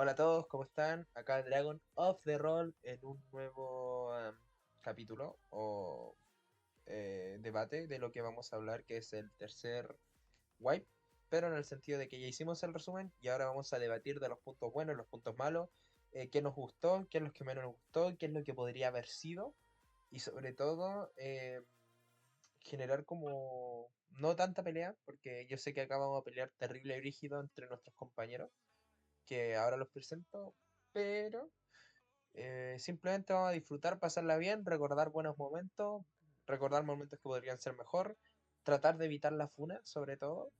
Hola a todos, ¿cómo están? Acá Dragon of the Roll en un nuevo capítulo o debate de lo que vamos a hablar, que es el tercer wipe, pero en el sentido de que ya hicimos el resumen y ahora vamos a debatir de los puntos buenos, los puntos malos, qué nos gustó, qué es lo que menos nos gustó, qué es lo que podría haber sido y sobre todo generar como no tanta pelea, porque yo sé que acá vamos a pelear terrible y brígido entre nuestros compañeros que ahora los presento, pero simplemente vamos a disfrutar, pasarla bien, recordar buenos momentos, recordar momentos que podrían ser mejor, tratar de evitar la funa, sobre todo.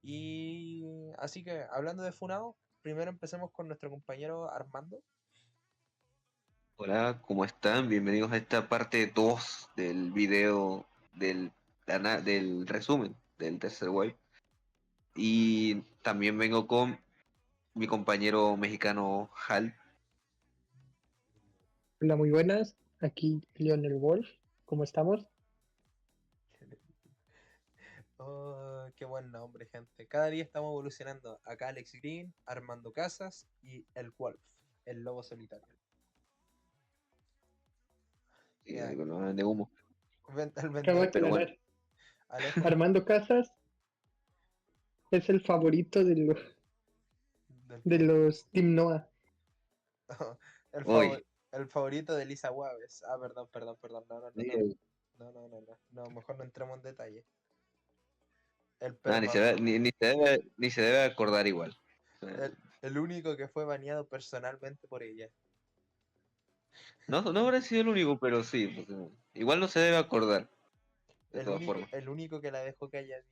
Y así que, hablando de funado, primero empecemos con nuestro compañero Armando. Hola, ¿cómo están? Bienvenidos a esta parte 2 del video del resumen del tercer wave. Y también vengo con mi compañero mexicano Hal. Hola, muy buenas. Aquí Lionel Wolf. ¿Cómo estamos? Oh, qué buen nombre, gente. Cada día estamos evolucionando. Acá Alex Green, Armando Casas y el Wolf, el lobo solitario. Y Ya, de humo. el Cabe vendedor de Pero bueno, humo. aclarar, Alejo, Armando Casas es el favorito del de público. los Team Noah. El, hoy. el favorito de Lisa Waves. Ah, perdón. No, no, no, no. eh, No, mejor no entremos en detalle. El, Nada, ni se debe acordar igual. el único que fue baneado personalmente por ella. No habrá sido el único, pero sí, pues, igual no se debe acordar, de todas formas. El único que la dejó calladita.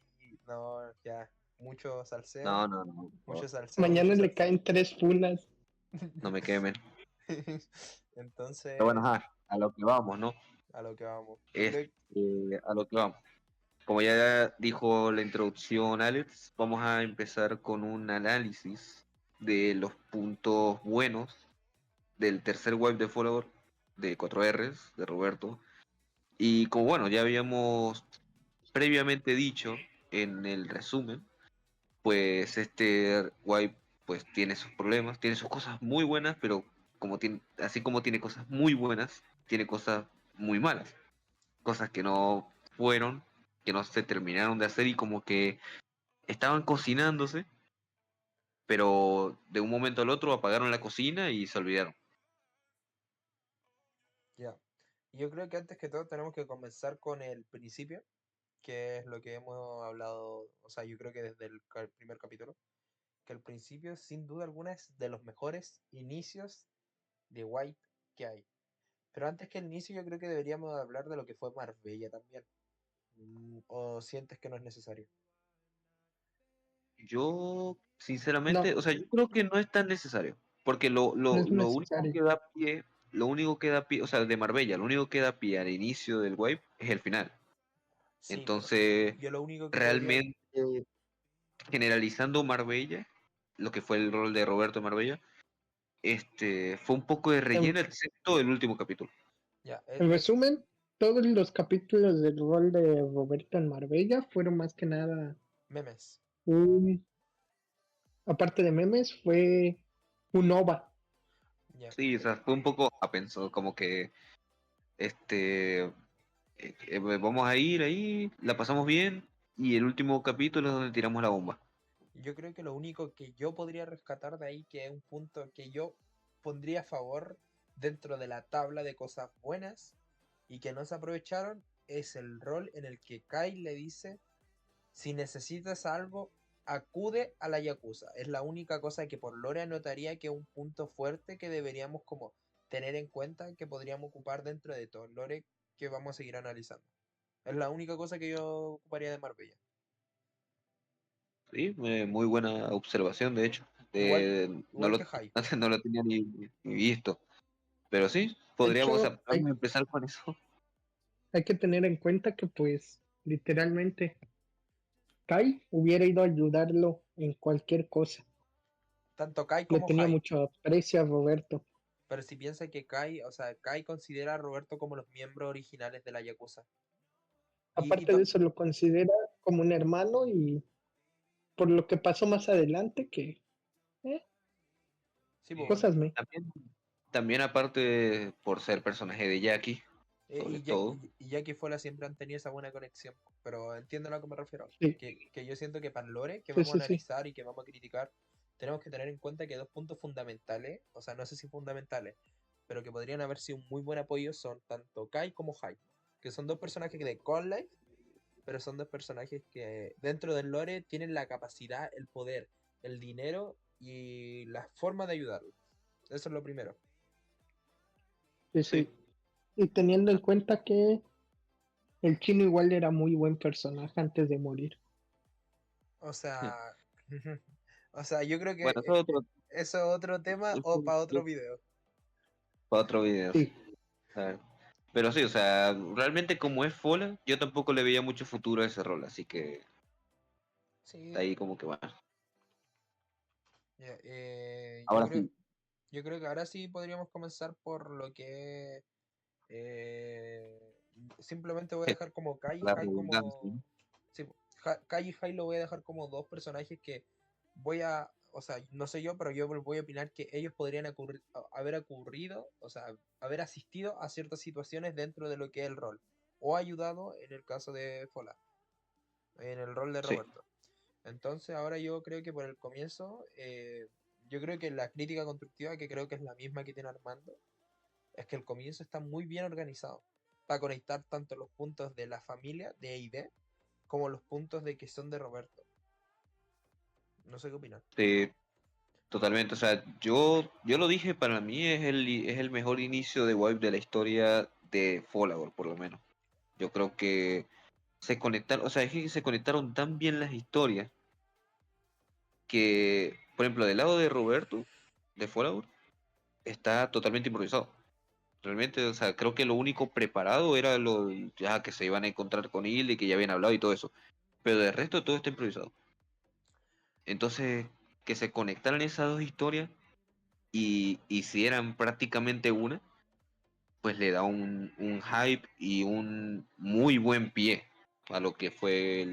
No, ya. Mucho salseo. No, por Mucho favor, salseo, mucho Mañana le salseo. caen 3 funas. no me quemen. Pero bueno, Entonces, a lo que vamos, ¿no? a lo que vamos. Yo Es creo que a lo que vamos. Como ya dijo la introducción Alex, vamos a empezar con un análisis de los puntos buenos del tercer web de follower de 4Rs de Roberto. Y como bueno, ya habíamos previamente dicho en el resumen, pues este wipe pues tiene sus problemas, tiene sus cosas muy buenas, pero así como tiene cosas muy buenas, tiene cosas muy malas, cosas que no fueron, que no se terminaron de hacer y como que estaban cocinándose, pero de un momento al otro apagaron la cocina y se olvidaron. ya. Yo creo que antes que todo tenemos que comenzar con el principio, que es lo que hemos hablado, o sea, yo creo que desde el primer capítulo, que el principio sin duda alguna es de los mejores inicios de White que hay. Pero antes que el inicio yo creo que deberíamos hablar de lo que fue Marbella también. ¿O sientes que no es necesario? Yo, sinceramente, No, o sea, yo creo que no es tan necesario, porque no es lo único necesario. que da pie, o sea, de Marbella, lo único que da pie al inicio del wave es el final. Sí, pero Entonces, yo lo único que podría... realmente, generalizando Marbella, lo que fue el rol de Roberto Marbella, fue un poco de En, relleno, excepto el último capítulo. Ya, en resumen, todos los capítulos del rol de Roberto en Marbella fueron más que nada memes. un, aparte de memes, fue un OVA. Ya. Sí, o sea, fue un poco a pensar, como que, este, vamos a ir ahí, la pasamos bien, y el último capítulo es donde tiramos la bomba. Yo creo que lo único que yo podría rescatar de ahí, que es un punto que yo pondría a favor dentro de la tabla de cosas buenas y que no se aprovecharon, es el rol en el que Kai le dice, si necesitas algo, acude a la Yakuza. Es la única cosa que por lore anotaría que es un punto fuerte que deberíamos como tener en cuenta que podríamos ocupar dentro de todo el lore que vamos a seguir analizando. Es la única cosa que yo ocuparía de Marbella. Sí, muy buena observación, de hecho. Igual, No igual que Hai. antes no lo tenía ni visto. Pero sí, De podríamos, o hecho, sea, podemos empezar con eso. hay que tener en cuenta que pues literalmente Kai hubiera ido a ayudarlo en cualquier cosa. Tanto Kai Le como tenía Hai. mucho aprecio a Roberto. Pero si piensa que Kai, o sea, Kai considera a Roberto como los miembros originales de la Yakuza. Y Aparte de eso, lo considera como un hermano y por lo que pasó más adelante, que eh, Sí, pues, Cosas me. También aparte por ser personaje de Jackie, sobre todo. y Jackie y Fola siempre han tenido esa buena conexión, pero entiendo a lo que me refiero. Sí, Que yo siento que para el lore que sí, vamos a sí, sí. analizar y que vamos a criticar, tenemos que tener en cuenta que dos puntos fundamentales, o sea, no sé si fundamentales, pero que podrían haber sido un muy buen apoyo son tanto Kai como Hai, que son dos personajes de Call Life, pero son dos personajes que dentro del lore tienen la capacidad, el poder, el dinero y la forma de ayudarlo. Eso es lo primero. Sí, Sí, sí. Y teniendo en cuenta que el chino igual era muy buen personaje antes de morir. O sea, o sea, yo creo que bueno, eso es eso es otro tema o para otro video. para otro video, sí. Sí, Claro. Pero sí, o sea, realmente como es Fola, yo tampoco le veía mucho futuro a ese rol, así que Sí, ahí como que bueno. ya, Ahora sí, yo creo que ahora sí podríamos comenzar por lo que simplemente voy a sí, dejar como Kai y la Hai redundancia, como. ¿no? Sí, Kai y Hai lo voy a dejar como dos personajes que voy a. O sea, no sé yo, pero yo voy a opinar que ellos podrían haber ocurrido, o sea, haber asistido a ciertas situaciones dentro de lo que es el rol. O ayudado en el caso de Fola, en el rol de Sí, Roberto. Entonces, ahora yo creo que por el comienzo, yo creo que la crítica constructiva, que creo que es la misma que tiene Armando, es que el comienzo está muy bien organizado para conectar tanto los puntos de la familia de A&D como los puntos de que son de Roberto. No sé qué opinan. sí, totalmente. O sea, yo lo dije, para mí es el mejor inicio de Wipe de la historia de Fallout, por lo menos. Yo creo que se conectaron, o sea, es que se conectaron tan bien las historias que, por ejemplo, del lado de Roberto, de Fallout, está totalmente improvisado. Realmente, o sea, creo que lo único preparado era lo ya que se iban a encontrar con él y que ya habían hablado y todo eso. Pero del resto todo está improvisado. Entonces, que se conectaran esas dos historias y hicieran prácticamente una, pues le da un hype y un muy buen pie a lo que fue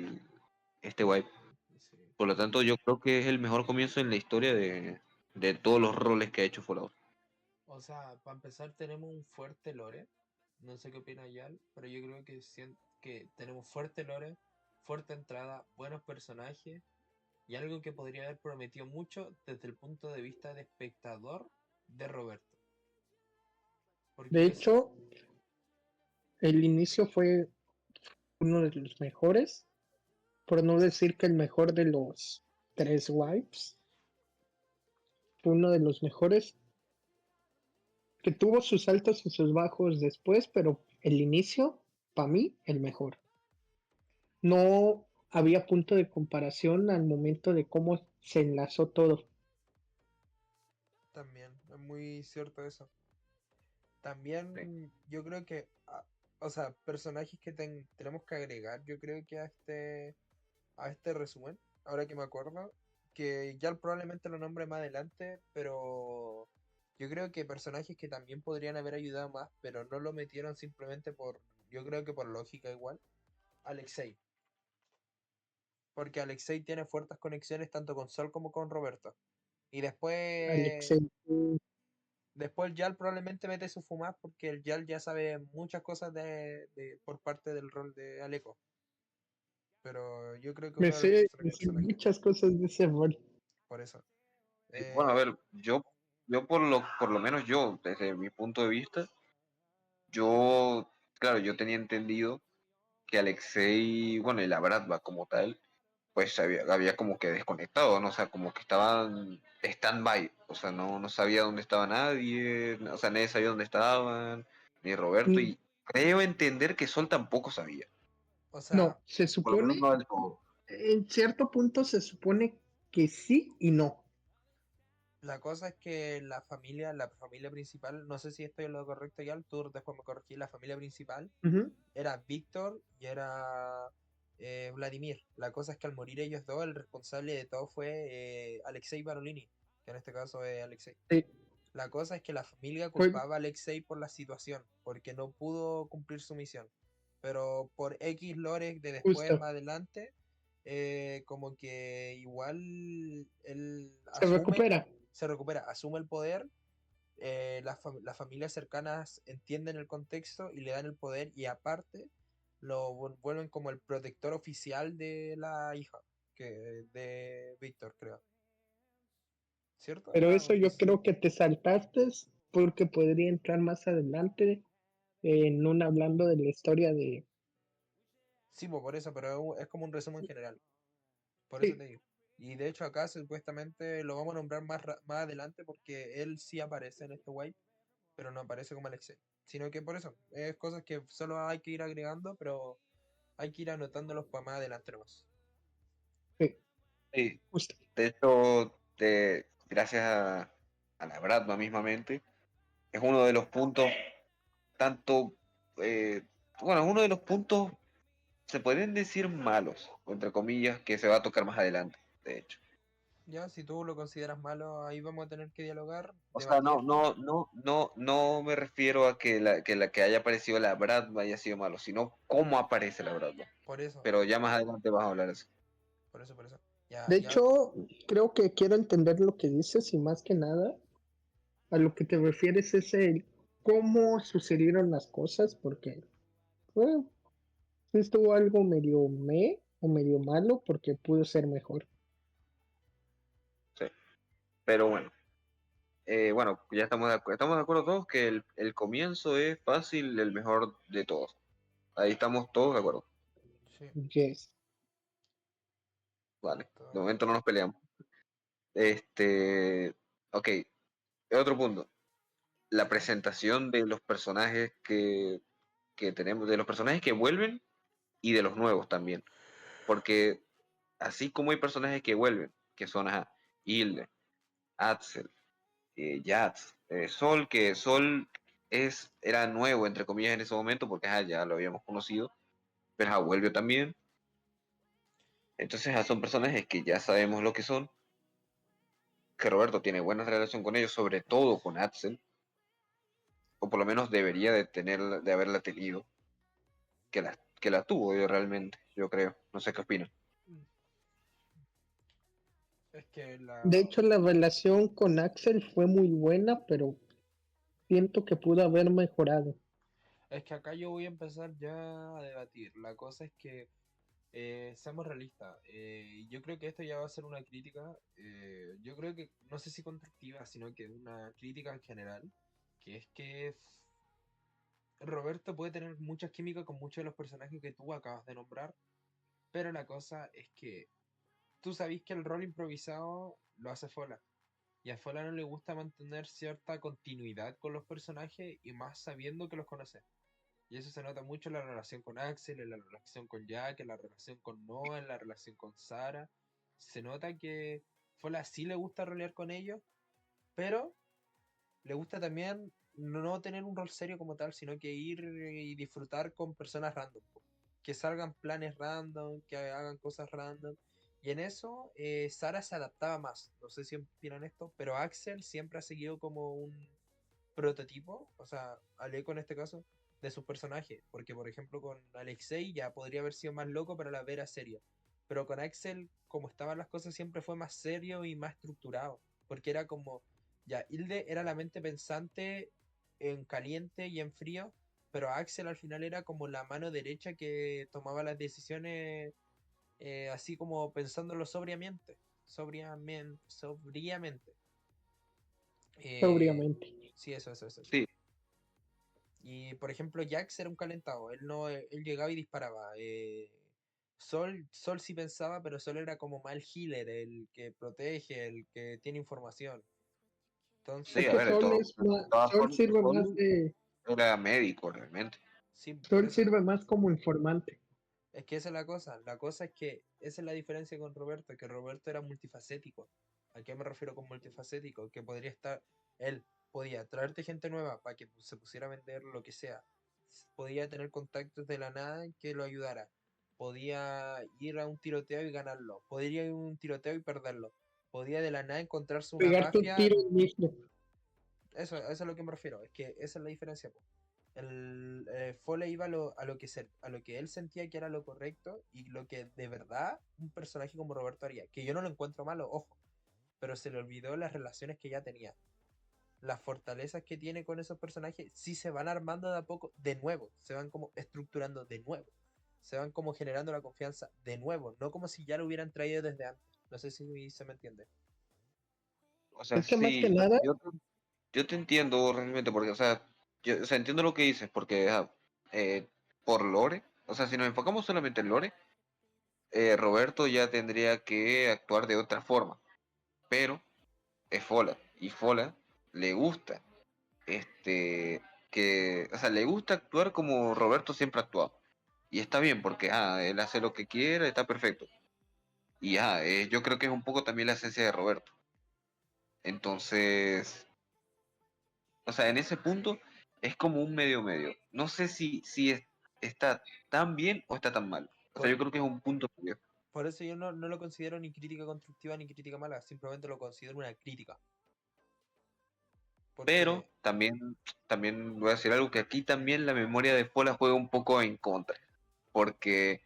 este wipe. Sí. Por lo tanto, yo creo que es el mejor comienzo en la historia de todos los roles que ha hecho Fallout. O sea, para empezar tenemos un fuerte lore. No sé qué opina Yal, pero yo creo que, que tenemos fuerte lore, fuerte entrada, buenos personajes y algo que podría haber prometido mucho desde el punto de vista de espectador de Roberto. Porque de yo, hecho, el inicio fue uno de los mejores, por no decir que el mejor de los tres wipes. Fue uno de los mejores que tuvo sus altos y sus bajos después, pero el inicio, para mí, el mejor. No había punto de comparación al momento de cómo se enlazó todo. también, es muy cierto eso. Sí. También yo creo que, o sea, personajes que tenemos que agregar, yo creo que a este resumen, ahora que me acuerdo, que ya probablemente lo nombre más adelante, pero yo creo que personajes que también podrían haber ayudado más, pero no lo metieron simplemente por, yo creo que por lógica igual, Alexei. Porque Alexei tiene fuertes conexiones tanto con Sol como con Roberto. Y Alexei, después el Yal probablemente mete su fumaz porque el Yal ya sabe muchas cosas por parte del rol de Aleco. Pero yo creo que me uno de los me mejores sé personajes, muchas cosas de ese rol. por eso. Y bueno, a Eh, ver, yo por lo menos yo, desde mi punto de vista, claro, yo tenía entendido que Alexei, bueno, y la Bratva como tal, pues había como que desconectado, ¿no? O sea, como que estaban stand-by, o sea, no sabía dónde estaba nadie, o sea, nadie sabía dónde estaban, ni Roberto, Mm, y creo entender que Sol tampoco sabía, o sea, no, se por lo menos supone, no del todo. en cierto punto se supone que sí y no. la cosa es que la familia principal, no sé si estoy en lo correcto ya, tú después me corregí, la familia principal Ujú. era Víctor y era Vladimir. La cosa es que al morir ellos dos, el responsable de todo fue Alexei Barolini, que en este caso es Alexei. Sí, La cosa es que la familia fue culpaba a Alexei por la situación, porque no pudo cumplir su misión. Pero por X lores de después, justo. más adelante, como que igual él Se asume, recupera. se recupera, asume el poder, las familias cercanas entienden el contexto y le dan el poder y aparte vuelven como el protector oficial de la hija, que de Víctor, creo. ¿Cierto? Pero Era eso yo oficial. creo que te saltaste porque podría entrar más adelante en un hablando de la historia de... Sí, pues por eso, pero es como un resumen general. Por eso Sí, te digo. Y de hecho acá supuestamente lo vamos a nombrar más adelante porque él sí aparece en este wipe, pero no aparece como Alexei. Sino que por eso, es cosas que solo hay que ir agregando, pero hay que ir anotándolos para más adelante nomás. sí, Sí, justo. de hecho, gracias a la Bratva mismamente, es uno de los puntos tanto, eh, bueno, uno de los puntos, se pueden decir malos, entre comillas, que se va a tocar más adelante, de hecho. Ya, si tú lo consideras malo, ahí vamos a tener que dialogar, O sea, debatirlo. no me refiero a que la que haya aparecido la Bratva haya sido malo, sino cómo aparece la Bratva. Por eso, Pero ya más adelante vas a hablar de eso. por eso, por eso. Ya, De ya, hecho, creo que quiero entender lo que dices y más que nada a lo que te refieres es el cómo sucedieron las cosas, porque bueno, sí estuvo algo medio o medio malo porque pudo ser mejor. Sí. Pero bueno. Bueno, ya estamos de acuerdo todos que el comienzo es fácil, el mejor de todos. Ahí estamos todos de acuerdo. sí, Yes. Vale, de todo. momento no nos peleamos. Este, ok, otro punto. La presentación de los personajes que tenemos, de los personajes que vuelven y de los nuevos también. Porque así como hay personajes que vuelven, que son Hilde, Axel, Jax, Sol, que Sol era nuevo, entre comillas, en ese momento, porque ya lo habíamos conocido, pero vuelve también. Entonces son personajes que ya sabemos lo que son, que Roberto tiene buena relación con ellos, sobre todo con Axel, o por lo menos debería de haberla tenido, que la tuvo yo realmente, yo creo. No sé qué opina. Mm. Es que De hecho, la relación con Axel fue muy buena, pero siento que pudo haber mejorado. es que acá yo voy a empezar ya a debatir. La cosa es que seamos realistas. Yo creo que esto ya va a ser una crítica. Yo creo que, no sé si constructiva, sino que una crítica en general. Que es que Roberto puede tener mucha química con muchos de los personajes que tú acabas de nombrar. Pero la cosa es que tú sabes que el rol improvisado lo hace Fola. Y a Fola no le gusta mantener cierta continuidad con los personajes y más sabiendo que los conoce. Y eso se nota mucho en la relación con Axel, en la relación con Jack, en la relación con Noah, en la relación con Sara. Se nota que Fola sí le gusta rolear con ellos, pero le gusta también no tener un rol serio como tal, sino que ir y disfrutar con personas random. Po. Que salgan planes random, que hagan cosas random. Y en eso, Sara se adaptaba más. No sé si opinan esto, pero Axel siempre ha seguido como un prototipo, o sea, Aleko en este caso, de su personaje. Porque, por ejemplo, con Alexei ya podría haber sido más loco, pero a la vez era serio. Pero con Axel, como estaban las cosas, siempre fue más serio y más estructurado. Porque era como, ya, Hilde era la mente pensante en caliente y en frío, pero Axel al final era como la mano derecha que tomaba las decisiones así como pensándolo sobriamente. Sobriamente. Eh, Sobriamente. sí, eso. Sí, Y por ejemplo, Jax era un calentado, él no, él llegaba y disparaba. Sol sí pensaba, pero Sol era como mal healer, el que protege, el que tiene información. sí, Es a que ver, de Sol todo. es De más, todas Sol formas, sirve más Sol de, era médico realmente. Sí, por Sol eso. sirve más como informante. Es que esa es la cosa. La cosa es que esa es la diferencia con Roberto, que Roberto era multifacético. ¿A qué me refiero con multifacético? Que podría estar, él podía traerte gente nueva para que se pusiera a vender lo que sea. Podía tener contactos de la nada que lo ayudara. Podía ir a un tiroteo y ganarlo. Podría ir a un tiroteo y perderlo. Podía de la nada encontrarse una Pegarte un mafia. tiro mismo. Eso es a lo que me refiero. Es que esa es la diferencia, po. Foley iba a lo que él sentía que era lo correcto y lo que de verdad un personaje como Roberto haría. Que yo no lo encuentro malo, ojo. pero se le olvidó las relaciones que ya tenía. Las fortalezas que tiene con esos personajes sí se van armando de a poco, de nuevo, se van como estructurando de nuevo, se van como generando la confianza de nuevo, no como si ya lo hubieran traído desde antes. No sé si se me entiende. O sea, Es que más que sí, nada, yo te entiendo realmente, porque, o sea, entiendo lo que dices, porque por lore, o sea, si nos enfocamos solamente en lore, Roberto ya tendría que actuar de otra forma, pero es Fola, y Fola le gusta, o sea, le gusta actuar como Roberto siempre ha actuado, y está bien, porque, él hace lo que quiere, está perfecto, y, yo creo que es un poco también la esencia de Roberto, entonces, o sea, en ese punto es como un medio medio. No sé si está tan bien o está tan mal. O sea, Por, yo creo que es un punto medio. por eso yo no lo considero ni crítica constructiva ni crítica mala, simplemente lo considero una crítica. Pero Porque, también voy a decir algo que aquí también la memoria de Pola juega un poco en contra. Porque,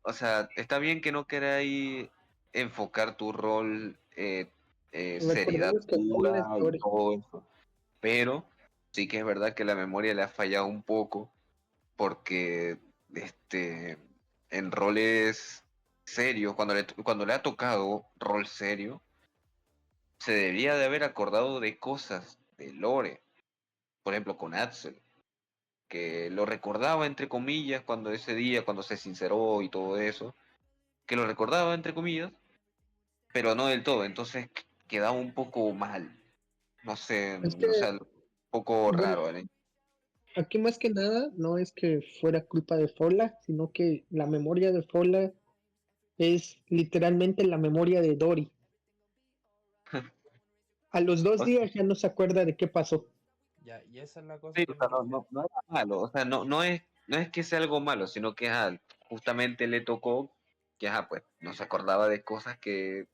o sea, está bien que no queráis enfocar tu rol, seriedad recordemos que pura Paul es y Dory. todo eso. Pero sí que es verdad que la memoria le ha fallado un poco porque este, en roles serios, cuando le ha tocado rol serio, se debería de haber acordado de cosas de Lore, por ejemplo con Axel, que lo recordaba entre comillas cuando ese día, cuando se sinceró y todo eso, que lo recordaba entre comillas, pero no del todo, entonces quedaba un poco mal, no sé, Es que, o sea, un poco bueno, raro, ¿eh? aquí más que nada no es que fuera culpa de Fola, sino que la memoria de Fola es literalmente la memoria de Dory. A los dos O sea, días ya no se acuerda de qué pasó. ya, y esa es la cosa sí, que o me sea, refiero. no era malo, o sea, no es que sea algo malo, sino que justamente le tocó que pues no se acordaba de cosas que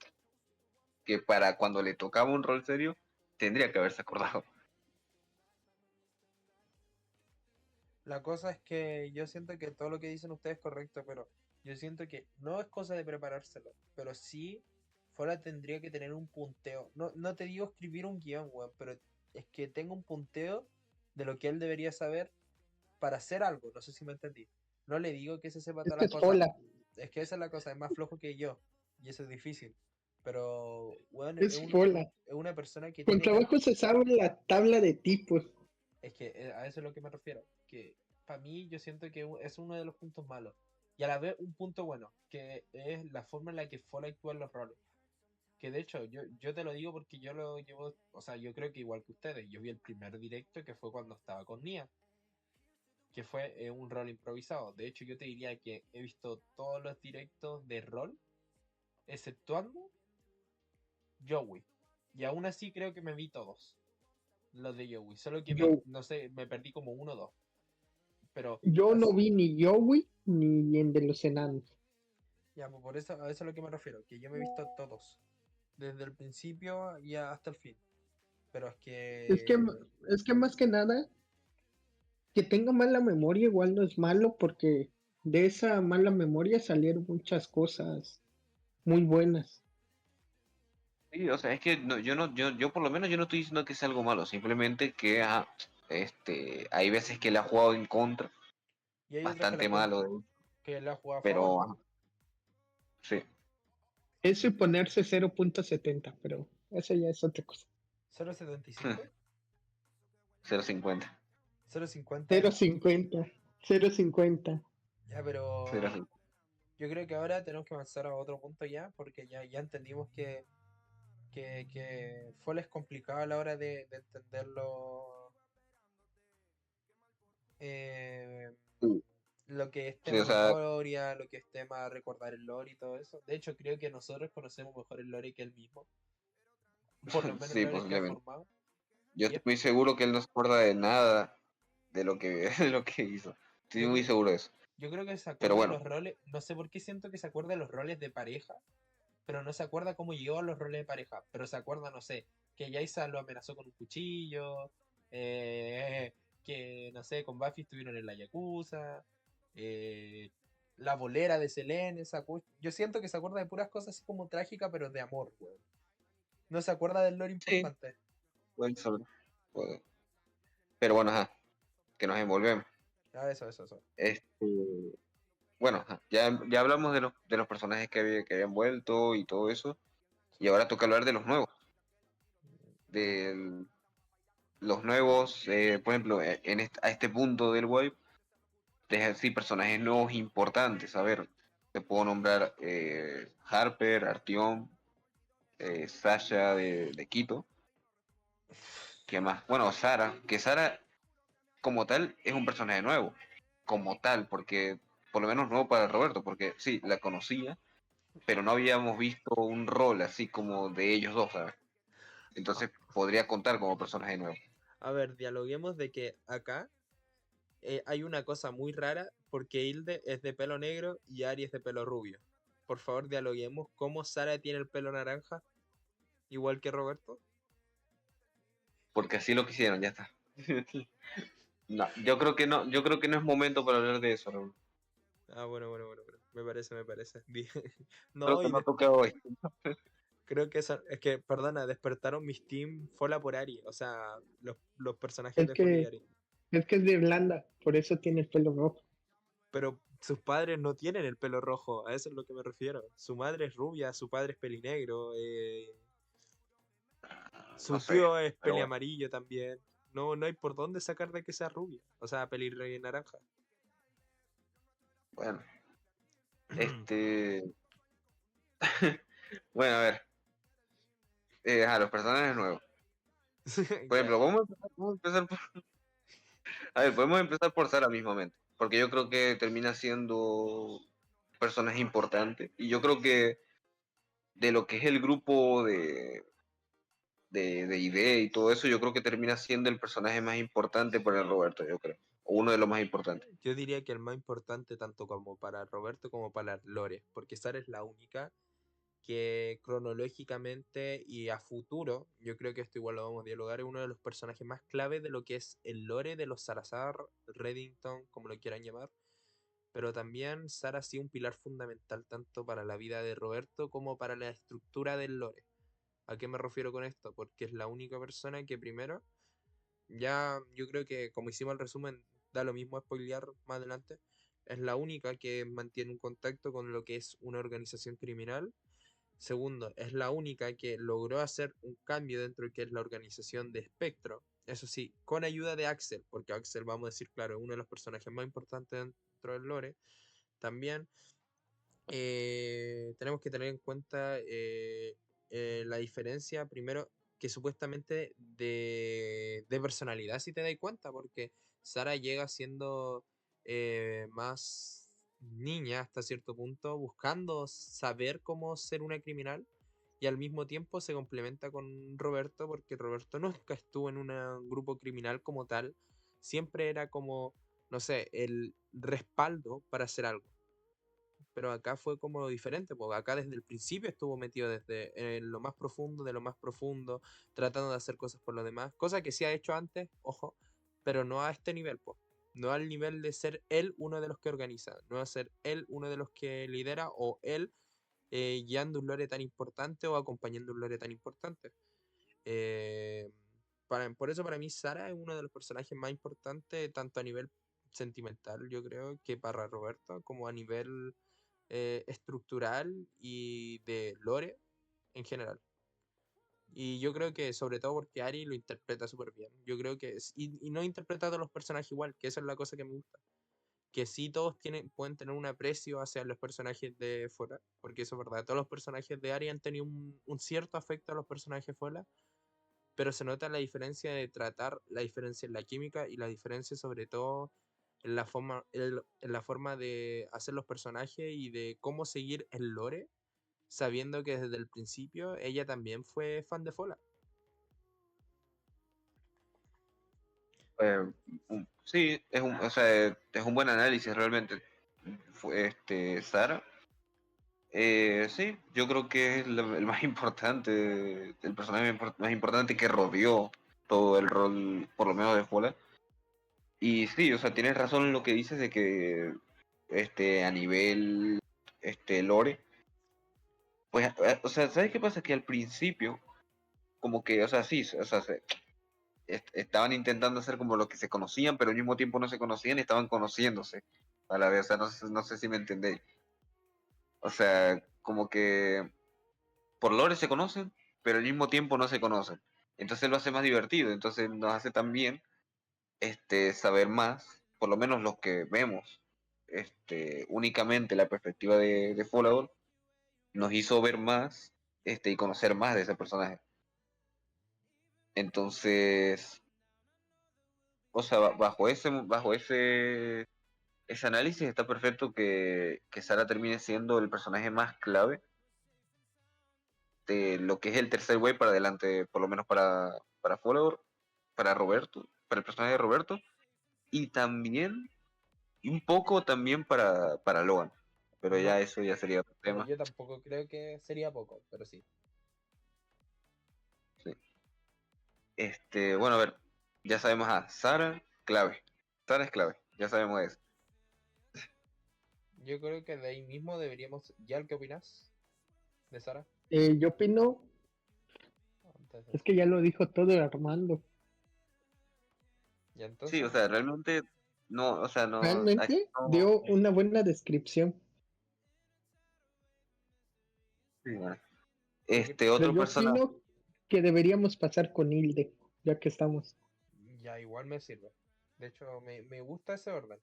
para cuando le tocaba un rol serio, tendría que haberse acordado. La cosa es que yo siento que todo lo que dicen ustedes es correcto, pero yo siento que no es cosa de preparárselo, pero sí fuera tendría que tener un punteo. No te digo escribir un guión, weón, pero es que tenga un punteo de lo que él debería saber para hacer algo. No sé si me entendí. No le digo que se sepa Es todas que las es cosas. Fola, Es que esa es la cosa, es más flojo que yo. Y eso es difícil. Pero, weón, es Fola. es una persona que Con tiene tan... trabajo se sabe la tabla de tipos. Es que a eso es lo que me refiero. Que para mí yo siento que es uno de los puntos malos. Y a la vez un punto bueno, que es la forma en la que Fall actúa en los roles. Que de hecho, yo te lo digo porque yo lo llevo, o sea, yo creo que igual que ustedes, yo vi el primer directo que fue cuando estaba con Nia, que fue un rol improvisado. De hecho, yo te diría que he visto todos los directos de rol, exceptuando Joey. Y aún así creo que me vi todos los de Joey. Solo que Yo, no sé, me perdí como uno o dos. Pero yo no vi ni Joey ni en de los enanos. ya, pues por eso, a eso es a lo que me refiero, que yo me he visto todos, desde el principio y hasta el fin. Pero es Es que, que, es que más que nada, que tenga mala memoria igual no es malo porque de esa mala memoria salieron muchas cosas muy buenas. Sí, o sea, es que yo por lo menos yo no estoy diciendo que sea algo malo, simplemente que hay veces que le ha jugado en contra, y hay otras que bastante la cuentan, malo, que la ha jugado a favor, pero pues. sí, Eso y ponerse 0.70, pero eso ya es otra cosa. 0.75, 0.50. 0.50, 0.50, 0.50. ya, pero 0.50. yo creo que ahora tenemos que avanzar a otro punto ya, porque ya entendimos que Fall es complicado a la hora de entenderlo, eh, Sí, lo que es sí, tema o sea, memoria, lo que es tema recordar el lore y todo eso. De hecho, creo que nosotros conocemos mejor el lore que él mismo, por lo menos el sí, lore que ha posiblemente. formado. Yo Y es, estoy muy seguro que él no se acuerda de nada de lo que, de lo que hizo. Estoy yo muy creo, seguro de eso. yo creo que se Pero acuerda de bueno, los roles, no sé por qué siento que se acuerda de los roles de pareja, pero no se acuerda cómo llegó a los roles de pareja, pero se acuerda, no sé, que Yaisa lo amenazó con un cuchillo, que, no sé, con Buffy estuvieron en la Yakuza, eh, la bolera de Selene, yo siento que se acuerda de puras cosas así como trágicas, pero de amor, weón. No se acuerda del lore Sí, importante. puede ser. puede. Pero bueno, ajá, que nos envolvemos. Ah, eso. Este, bueno, ajá, ya hablamos de los personajes que habían vuelto y todo eso. Y ahora toca hablar de los nuevos. De los nuevos, por ejemplo, a este punto del web, sí, personajes nuevos importantes. A ver, te puedo nombrar Harper, Artyom, Sasha de Quito. ¿Qué más? Bueno, Sara, que Sara como tal es un personaje nuevo, como tal, porque por lo menos nuevo para Roberto, porque sí, la conocía, pero no habíamos visto un rol así como de ellos dos, ¿sabes? Ah, Entonces podría contar como personaje nuevo. a ver, dialoguemos de que acá hay una cosa muy rara porque Hilde es de pelo negro y Ari es de pelo rubio. Por favor, dialoguemos cómo Sara tiene el pelo naranja, igual que Roberto. Porque así lo quisieron, ya está. No, yo creo que no es momento para hablar de eso, Raúl. Ah, bueno. Me parece. Creo No, que y no toca hoy. creo que es que, perdona, despertaron mis team Fola por Ari. O sea, los personajes Es de Fola y que, Ari. es que es de Irlanda, por eso tiene el pelo rojo. Pero sus padres no tienen el pelo rojo, a eso es lo que me refiero. Su madre es rubia, su padre es pelinegro, No su sé, tío es pero peli bueno. amarillo también. No, no hay por dónde sacar de que sea rubia. O sea, peli naranja. Bueno, este. Bueno, a ver. Los personajes nuevos. Por Ya. ejemplo, vamos a empezar por. A ver, podemos empezar por Sara mismamente. Porque yo creo que termina siendo personaje importante. Y yo creo que de lo que es el grupo de ID y todo eso, yo creo que termina siendo el personaje más importante para el Roberto, yo creo. O uno de los más importantes. Yo diría que el más importante tanto como para Roberto como para Lore, porque Sara es la única que cronológicamente y a futuro, yo creo que esto igual lo vamos a dialogar, es uno de los personajes más clave de lo que es el lore de los Salazar, Reddington, como lo quieran llamar, pero también Sara ha sido un pilar fundamental tanto para la vida de Roberto como para la estructura del lore. ¿A qué me refiero con esto? Porque es la única persona que primero, ya yo creo que como hicimos el resumen, da lo mismo spoilear más adelante, es la única que mantiene un contacto con lo que es una organización criminal. Segundo, es la única que logró hacer un cambio dentro de que es la organización de Spectro. Eso sí, con ayuda de Axel, porque Axel, vamos a decir, claro, es uno de los personajes más importantes dentro del lore. También tenemos que tener en cuenta la diferencia, primero, que supuestamente de personalidad, si te das cuenta, porque Sara llega siendo más niña hasta cierto punto, buscando saber cómo ser una criminal, y al mismo tiempo se complementa con Roberto, porque Roberto nunca estuvo en un grupo criminal como tal, siempre era como, no sé, el respaldo para hacer algo, pero acá fue como diferente, porque acá desde el principio estuvo metido desde lo más profundo de lo más profundo, tratando de hacer cosas por los demás, cosa que sí ha hecho antes, ojo, pero no a este nivel, pues. No al nivel de ser él uno de los que organiza, no a ser él uno de los que lidera o él guiando un lore tan importante o acompañando un lore tan importante. Eh, por eso para mí Sara es uno de los personajes más importantes, tanto a nivel sentimental, yo creo, que para Roberto, como a nivel estructural y de lore en general. Y yo creo que sobre todo porque Ari lo interpreta súper bien. Yo creo que y no interpreta a todos los personajes igual, que esa es la cosa que me gusta. Que sí todos pueden tener un aprecio hacia los personajes de fuera, porque eso es verdad. Todos los personajes de Ari han tenido un cierto afecto a los personajes fuera, pero se nota la diferencia de tratar, la diferencia en la química y la diferencia sobre todo en en la forma de hacer los personajes y de cómo seguir el lore, sabiendo que desde el principio ella también fue fan de Fola. Eh, sí, o sea, es un buen análisis realmente. Sara. Sí, yo creo que es el más importante, el personaje más importante que rodeó todo el rol, por lo menos de Fola. Y sí, o sea, tienes razón en lo que dices de que a nivel lore, pues, o sea, ¿sabes qué pasa? Que al principio como que, o sea, sí, o sea, estaban intentando hacer como lo que se conocían, pero al mismo tiempo no se conocían y estaban conociéndose a la vez. O sea, no sé si me entendéis. O sea, como que por lore se conocen, pero al mismo tiempo no se conocen. Entonces lo hace más divertido, entonces nos hace también saber más, por lo menos los que vemos únicamente la perspectiva de Fallout, nos hizo ver más y conocer más de ese personaje. Entonces, o sea, ese análisis está perfecto que Sara termine siendo el personaje más clave de lo que es el tercer wave para adelante, por lo menos para Fallout, para Roberto, para el personaje de Roberto, y también, y un poco también para Logan. Pero ya No, eso ya sería otro bueno, tema. yo tampoco creo que sería poco, pero sí. Sí. Bueno, a ver, ya sabemos Sara, clave. Sara es clave, ya sabemos eso. Yo creo que de ahí mismo deberíamos. ¿Ya qué opinas de Sara? Yo opino, Antes de es eso. que ya lo dijo todo Armando. Ya Sí, o entonces, sea, realmente no, o sea, no, aquí Realmente no. dio una buena descripción, Sí, bueno. porque pero Otro yo personaje. opino que deberíamos pasar con Hilde, ya que estamos. ya igual me sirve. De hecho, me gusta ese orden.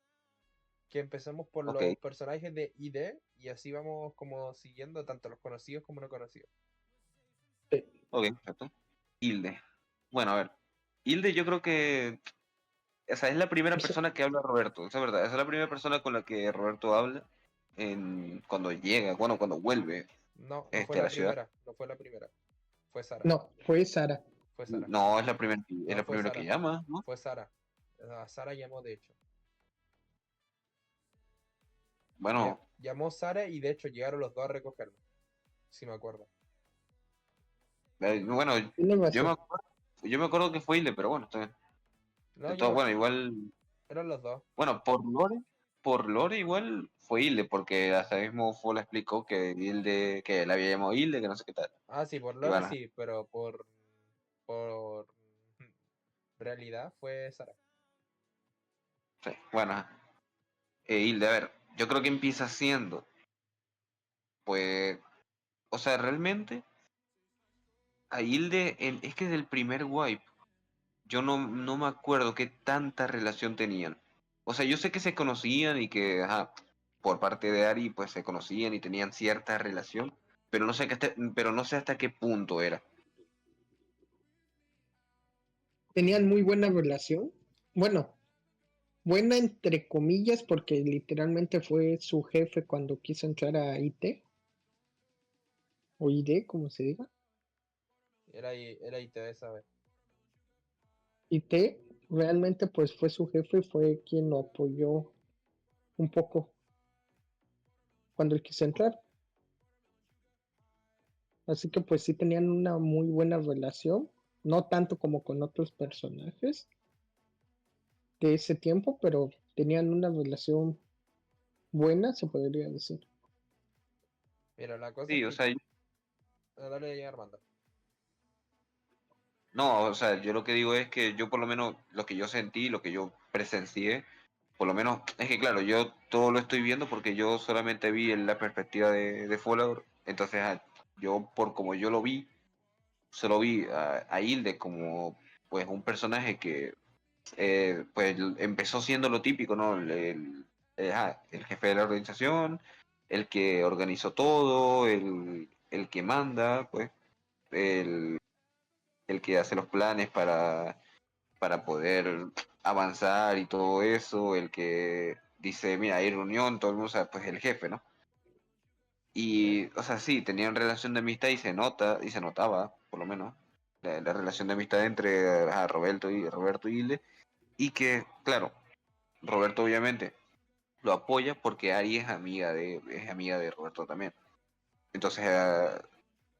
Que empecemos por Ok, los personajes de ID y así vamos como siguiendo tanto los conocidos como no conocidos. Sí. ok, perfecto. Hilde. Bueno, a ver. Hilde yo creo que, o sea, es la primera Perso- persona que habla Roberto, esa es verdad. Esa es la primera persona con la que Roberto habla cuando llega, bueno, cuando vuelve No, no fue a la la ciudad. primera, no fue la primera. Fue Sara, No, fue Sara. fue Sara. No, es No, la fue primera que Sara, llama, ¿no? fue Sara. Sara llamó de hecho. Bueno, Llamó Sara y de hecho llegaron los dos a recogerme, si me acuerdo. bueno, Tiene yo me razón. acuerdo, yo me acuerdo que fue Hilde, pero bueno, está bien. No, yo me Bueno, igual, eran los dos. bueno, por lore igual fue Hilde, porque hasta mismo Fola explicó que Hilde, que él había llamado Hilde, que no sé qué tal. Ah, sí, por Y Lore bueno, sí, pero por realidad fue Sara. sí, bueno, Hilde, a ver, yo creo que empieza siendo, pues, o sea, realmente a Hilde, es que del primer wipe, yo no me acuerdo qué tanta relación tenían. O sea, yo sé que se conocían y que, ajá, por parte de Ari, pues se conocían y tenían cierta relación, pero no sé hasta qué punto era. Tenían muy buena relación. Bueno, buena entre comillas, porque literalmente fue su jefe cuando quiso entrar a IT o ID, como se diga. Era IT de saber. IT realmente pues fue su jefe, fue quien lo apoyó un poco cuando él quiso entrar. Así que pues sí tenían una muy buena relación, no tanto como con otros personajes de ese tiempo, pero tenían una relación buena, se podría decir. Mira, la cosa es Sí, o que. sea, Dale a llegar, Armando. no, o sea, yo lo que digo es que yo por lo menos lo que yo sentí, lo que yo presencié, por lo menos, es que claro, yo todo lo estoy viendo porque yo solamente vi en la perspectiva de Fallout, entonces yo por como yo lo vi, solo vi a Hilde como pues un personaje que pues empezó siendo lo típico, ¿no? El jefe de la organización, el que organizó todo, el que manda, pues, el, el que hace los planes para poder avanzar y todo eso, el que dice, mira, hay reunión, todo el mundo sabe, pues el jefe, ¿no? Y, o sea, sí, tenían relación de amistad y se nota, y se notaba, por lo menos, la relación de amistad entre Roberto y Hilde, y que, claro, Roberto obviamente lo apoya porque Ari es amiga de Roberto también. Entonces,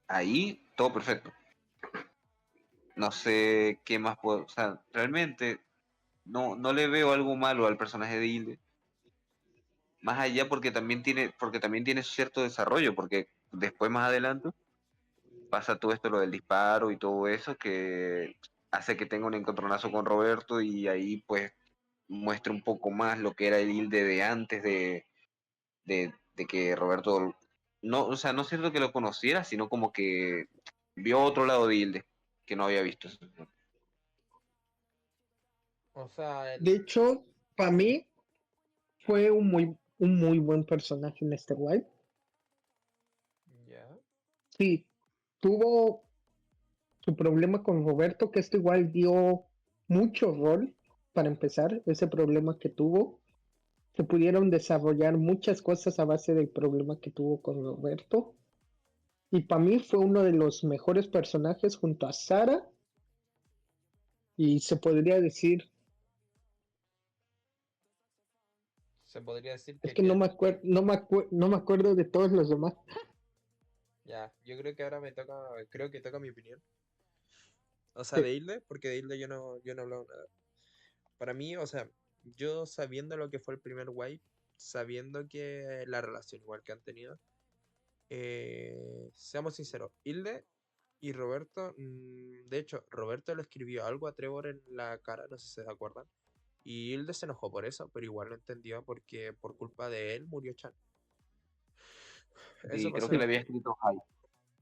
ahí todo perfecto. No sé qué más puedo, o sea, realmente no le veo algo malo al personaje de Hilde, más allá porque también tiene cierto desarrollo, porque después más adelante pasa todo esto, lo del disparo y todo eso, que hace que tenga un encontronazo con Roberto y ahí pues muestra un poco más lo que era el Hilde de antes de que Roberto, no, o sea, no es cierto que lo conociera, sino como que vio otro lado de Hilde que no había visto. O sea, De hecho, para mí fue un muy buen personaje en este wipe. ya. Sí, tuvo su problema con Roberto, que esto igual dio mucho rol para empezar, ese problema que tuvo. Se pudieron desarrollar muchas cosas a base del problema que tuvo con Roberto. Y para mí fue uno de los mejores personajes junto a Sara. Y se podría decir, Se podría decir es que que no quién. me acuerdo, no me acuerdo de todos los demás. Ya, yo creo que ahora me toca, creo que toca mi opinión. O sea, Sí, de Hilde, porque de Hilde yo no he hablado nada. Para mí, o sea, yo sabiendo lo que fue el primer wipe, sabiendo que la relación igual que han tenido, seamos sinceros, Hilde y Roberto, de hecho, Roberto le escribió algo a Trevor en la cara, no sé si se acuerdan, y Hilde se enojó por eso, pero igual lo entendió porque por culpa de él murió Chan. Eso Y creo pasó que en le el... había escrito Jai,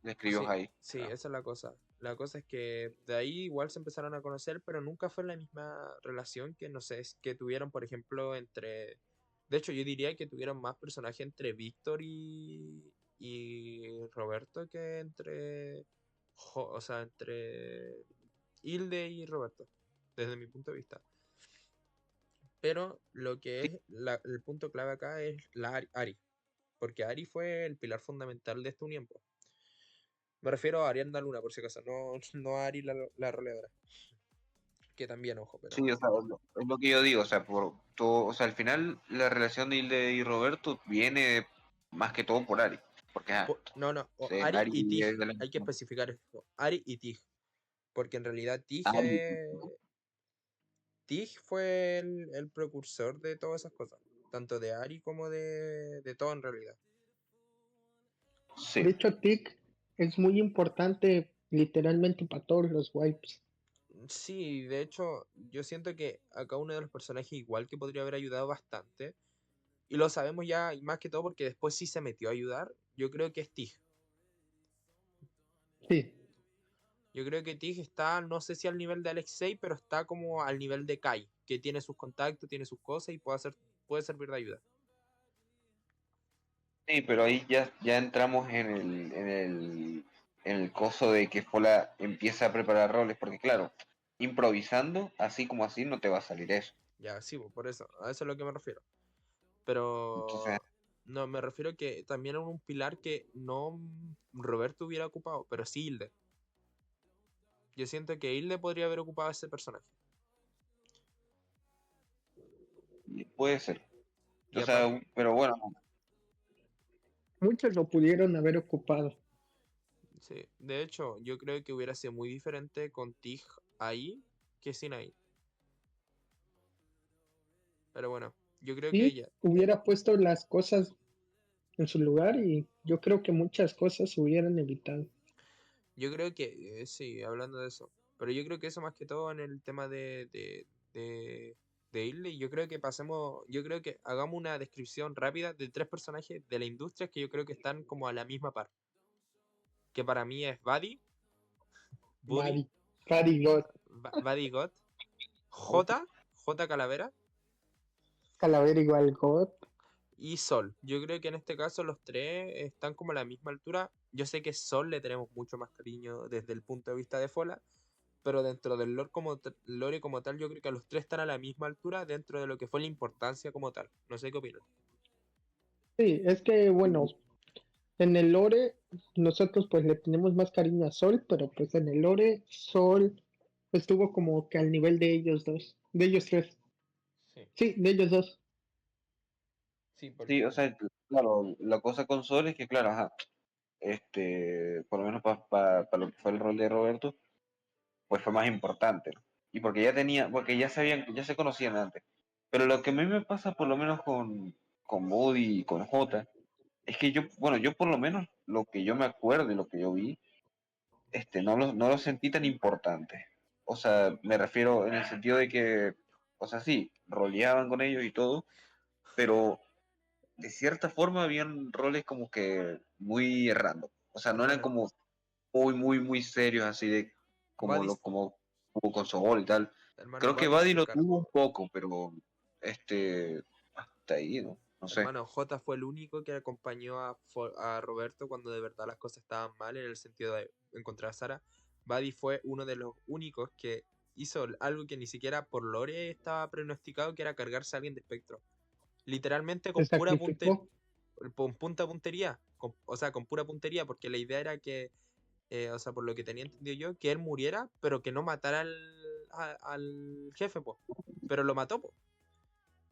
le escribió Sí, Jai, sí, creo. esa es la cosa. La cosa es que de ahí igual se empezaron a conocer, pero nunca fue la misma relación que, no sé, es que tuvieron, por ejemplo, entre... De hecho, yo diría que tuvieron más personaje entre Víctor y Roberto que entre... O sea, entre Hilde y Roberto, desde mi punto de vista. Pero lo que Sí, es el punto clave acá es la Ari, porque Ari fue el pilar fundamental de esta unión, po. Me refiero a Ariana Luna, por si acaso, no, no a Ari la roleadora. Que también, ojo, pero. sí, o sea, es lo que yo digo, o sea, por todo, o sea, al final la relación de Hilde y Roberto viene más que todo por Ari, porque No, no, Ari Ari y Tig. es de la Hay que especificar esto. Ari y Tig. Porque en realidad Ari, Tig fue el precursor de todas esas cosas. Tanto de Ari como de todo en realidad. sí, de hecho, Tick es muy importante literalmente para todos los wipes. Sí, de hecho, yo siento que acá uno de los personajes igual que podría haber ayudado bastante. Y lo sabemos ya, y más que todo porque después sí se metió a ayudar. Yo creo que es Tig. Sí, Yo creo que Tig está, no sé si al nivel de Alexei, pero está como al nivel de Kai, que tiene sus contactos, tiene sus cosas y puede servir de ayuda. sí, pero ahí ya entramos en el coso de que Fola empieza a preparar roles, porque claro, improvisando, así como así, no te va a salir eso. Ya, sí, por eso, a eso es lo que me refiero. Entonces, Pero no, me refiero que también era un pilar que no Roberto hubiera ocupado, pero sí Hilde. Yo siento que Hilde podría haber ocupado ese personaje. puede ser. Y O aparte, sea, pero bueno, muchos lo pudieron haber ocupado. sí, de hecho, yo creo que hubiera sido muy diferente con Tig ahí que sin ahí. Pero bueno, yo creo que Y ella. hubiera puesto las cosas en su lugar y yo creo que muchas cosas se hubieran evitado. Yo creo que, sí, hablando de eso. Pero yo creo que eso más que todo en el tema de Irle. Yo creo que pasemos, yo creo que hagamos una descripción rápida de tres personajes de la industria que yo creo que están como a la misma par. Que para mí es Buddy, Buddy, Buddy God, Buddy God, J, J Calavera Calavera igual God. y Sol. Yo creo que en este caso los tres están como a la misma altura. Yo sé que Sol le tenemos mucho más cariño desde el punto de vista de Fola. Pero dentro del lore como tal, yo creo que los tres están a la misma altura dentro de lo que fue la importancia como tal. No sé qué opinan. Sí, es que bueno, en el lore nosotros pues le tenemos más cariño a Sol, pero pues en el lore Sol estuvo como que al nivel de ellos dos, de ellos tres. Sí, Sí, de ellos dos. sí, sí, o porque sea, claro, la cosa con Sol es que, claro, ajá, por lo menos para lo que fue el rol de Roberto, pues fue más importante, ¿no? Y porque ya tenía, porque ya sabían, ya se conocían antes. Pero lo que a mí me pasa, por lo menos con Moody y con Jota, es que yo, bueno, yo por lo menos lo que yo me acuerdo y lo que yo vi, no lo sentí tan importante. O sea, me refiero en el sentido de que, o sea, sí, roleaban con ellos y todo, pero de cierta forma habían roles como que muy random. O sea, no eran Hermano, como muy serios, así de como Buddy, como con Sobol y tal. hermano, Creo que Buddy Buddy se lo cargó. tuvo un poco, pero hasta ahí, ¿no? No sé. Hermano, J fue el único que acompañó a Roberto cuando de verdad las cosas estaban mal en el sentido de encontrar a Sara. Buddy fue uno de los únicos que hizo algo que ni siquiera por lore estaba pronosticado, que era cargarse a alguien de espectro. Literalmente Se con pura puntería, sacrificó. con punta puntería, o sea, con pura puntería, porque la idea era que, o sea, por lo que tenía entendido yo, que él muriera, pero que no matara al jefe, po. Pero lo mató, po.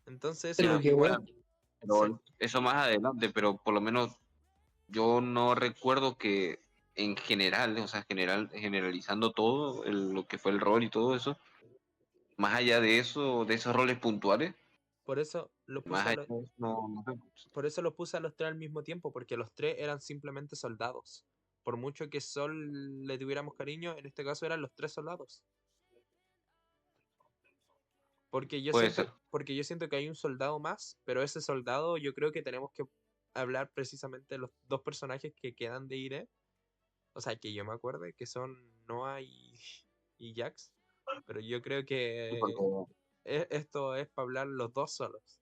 Entonces Se lo eso Ya, igual llevó. bueno, se, pero eso más adelante, pero por lo menos yo no recuerdo que en general, o sea, generalizando todo, lo que fue el rol y todo eso, más allá de eso, de esos roles puntuales, por eso lo más puse a allá los, de eso, no sé. por eso los puse a los tres al mismo tiempo, porque los tres eran simplemente soldados. Por mucho que Sol le tuviéramos cariño, en este caso eran los tres soldados. Puede ser. Porque yo siento que hay un soldado más, pero ese soldado yo creo que tenemos que hablar precisamente de los dos personajes que quedan de ID. O sea, que yo me acuerde, que son Noah y Jax. Pero yo creo que Porque, esto es para hablar los dos solos.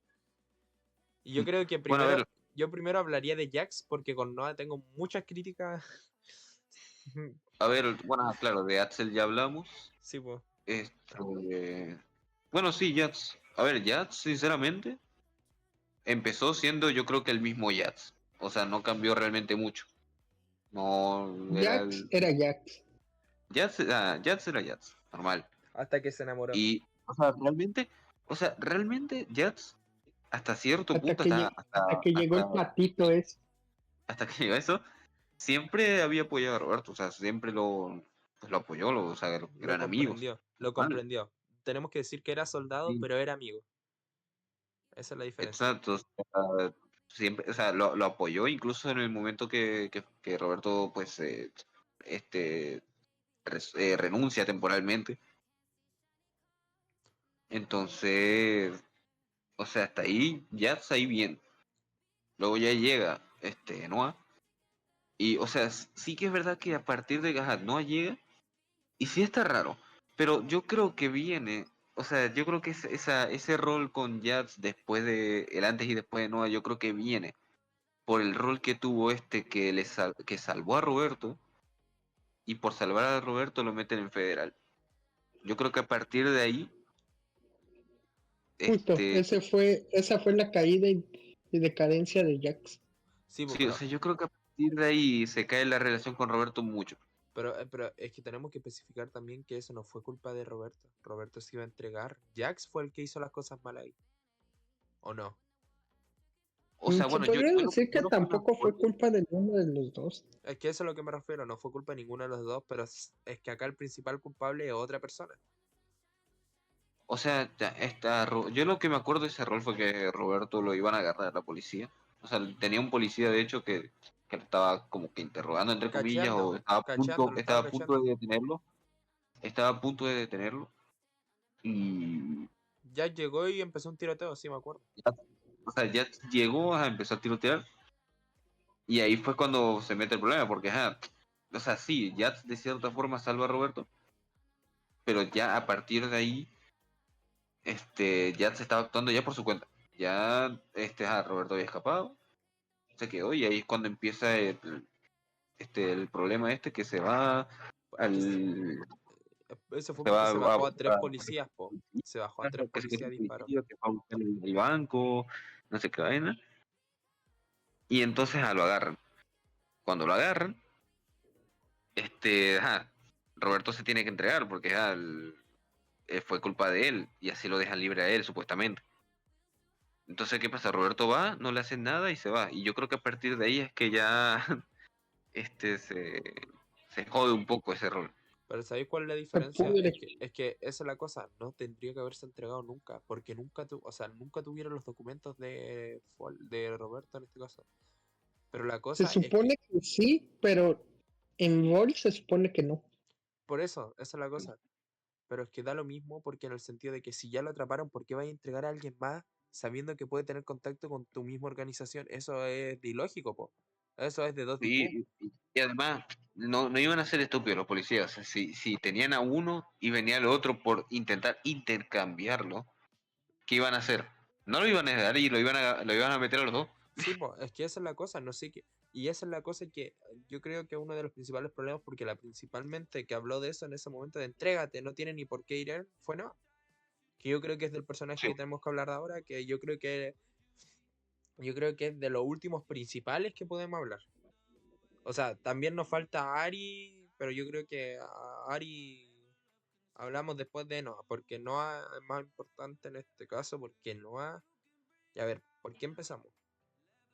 Y yo creo que bueno, a ver, yo primero hablaría de Jax porque con Noah tengo muchas críticas. bueno, claro, de Axel ya hablamos. Sí, pues. Bueno, sí, Yats. A ver, Yats, sinceramente, empezó siendo yo creo que el mismo Yats. O sea, no cambió realmente mucho. No era Jax el. era Jax. Yats era Yats, normal. Hasta que se enamoró. Y, o sea, realmente Yats, hasta cierto Hasta punto, que, hasta que llegó el patito es. hasta que llegó eso, siempre había apoyado a Roberto. O sea, siempre pues, lo apoyó, o sea, Lo eran amigos. comprendió, lo Normal. comprendió. Tenemos que decir que era soldado, Sí, pero era amigo. Esa es la diferencia. exacto. O sea, siempre, o sea, lo apoyó incluso en el momento que Roberto, pues, este, renuncia temporalmente. Entonces, o sea, hasta ahí, ya está ahí bien. Luego ya llega, Noah. Y, o sea, sí que es verdad que a partir de que Noah llega, y sí está raro, pero yo creo que viene, o sea, yo creo que ese rol con Jazz después de, el antes y después de Noah, yo creo que viene por el rol que tuvo que salvó a Roberto, y por salvar a Roberto lo meten en federal. Yo creo que a partir de ahí, Justo, este, esa fue la caída y decadencia de Jax. Sí, pues, sí, o sea, yo creo que a partir de ahí se cae la relación con Roberto mucho. pero es que tenemos que especificar también que eso no fue culpa de Roberto. Roberto se iba a entregar. Jax fue el que hizo las cosas mal ahí. ¿O no? O sea, Se bueno, podría decir yo que lo que me tampoco fue acuerdo. culpa de uno de los dos. Es que eso es a lo que me refiero. No fue culpa de ninguno de los dos, pero es que acá el principal culpable es otra persona. O sea, yo lo que me acuerdo de ese rol fue que Roberto lo iban a agarrar a la policía. O sea, tenía un policía, de hecho, que lo estaba como que interrogando, entre comillas, o Cacheando, lo estaba estaba a punto cacheando. de detenerlo. Estaba a punto de detenerlo. Y, Jax llegó y empezó un tiroteo, sí me acuerdo. o sea, ya llegó a empezar a tirotear. Y ahí fue cuando se mete el problema, porque, o sea, sí, ya de cierta forma salva a Roberto, pero ya a partir de ahí, ya se estaba actuando ya por su cuenta. Ya, Roberto había escapado, se quedó, y ahí es cuando empieza el problema que se va Es que al... eso fue Se porque va se a bajó a tres buscar policías, po. Se bajó a tres que se quedó policías, el disparó. policía, que va a buscar el banco, no sé qué vaina. Y entonces lo agarran. Cuando lo agarran, Roberto se tiene que entregar porque fue culpa de él y así lo dejan libre a él, supuestamente. Entonces, ¿qué pasa? Roberto va, no le hacen nada y se va. Y yo creo que a partir de ahí es que ya este se, se jode un poco ese rol. Pero ¿sabéis cuál es la Se diferencia? pudre. Es que esa es la cosa, no tendría que haberse entregado nunca, porque o sea, nunca tuvieron los documentos de Roberto en este caso. Pero la Se cosa es que, supone que sí, pero En Roll se supone que no. Por eso, esa es la cosa. Pero es que da lo mismo porque en el sentido de que si ya lo atraparon, ¿por qué vais a entregar a alguien más sabiendo que puede tener contacto con tu misma organización? Eso es de ilógico, po. Eso es de dos DQ. Y además, no iban a ser estúpidos los policías. Si tenían a uno y venía el otro por intentar intercambiarlo, ¿qué iban a hacer? No lo iban a dar y lo iban a meter a los dos. Sí, po, es que esa es la cosa, no sé qué. Y esa es la cosa que yo creo que uno de los principales problemas, porque la principalmente que habló de eso en ese momento de entrégate, no tiene ni por qué ir él, fue no. Que yo creo que es del personaje Sí. que tenemos que hablar ahora, que yo creo que es de los últimos principales que podemos hablar. O sea, también nos falta Ari, pero yo creo que a Ari hablamos después de Noah, porque Noah es más importante en este caso, porque Noah, y a ver, ¿por qué empezamos?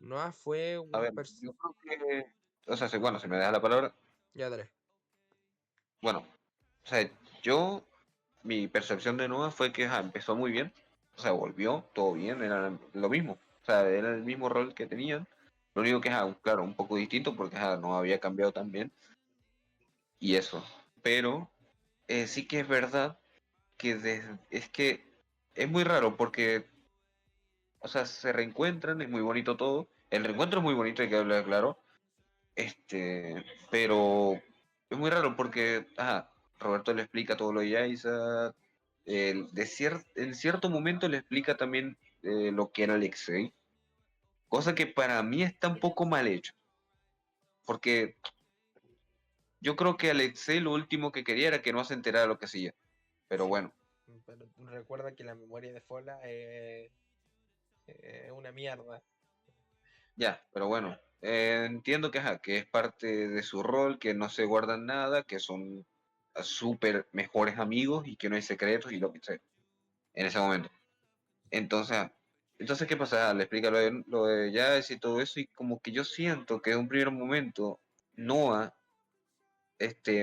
Noah fue A un ver, yo creo que, o sea, bueno, si me das la palabra, ya daré. bueno, o sea, mi percepción de Noah fue que empezó muy bien, o sea, volvió, todo bien, era lo mismo, o sea, era el mismo rol que tenían, lo único que claro, un poco distinto porque no había cambiado tan bien, y eso, pero sí que es verdad que es que es muy raro porque, o sea, se reencuentran, es muy bonito todo, el reencuentro es muy bonito, hay que hablar claro, pero es muy raro porque, Roberto le explica todo lo de Yaisa, en cierto momento le explica también lo que era Alexei, cosa que para mí está un poco mal hecho, porque yo creo que Alexei lo último que quería era que no se enterara de lo que hacía, pero Sí, bueno, pero recuerda que la memoria de Fola es una mierda. ya, pero bueno, entiendo que es parte de su rol, que no se guardan nada, que son súper mejores amigos y que no hay secretos y lo que sea, en ese momento. Entonces, ¿qué pasa? Le explica lo de Jazz y todo eso, y como que yo siento que en un primer momento Noah,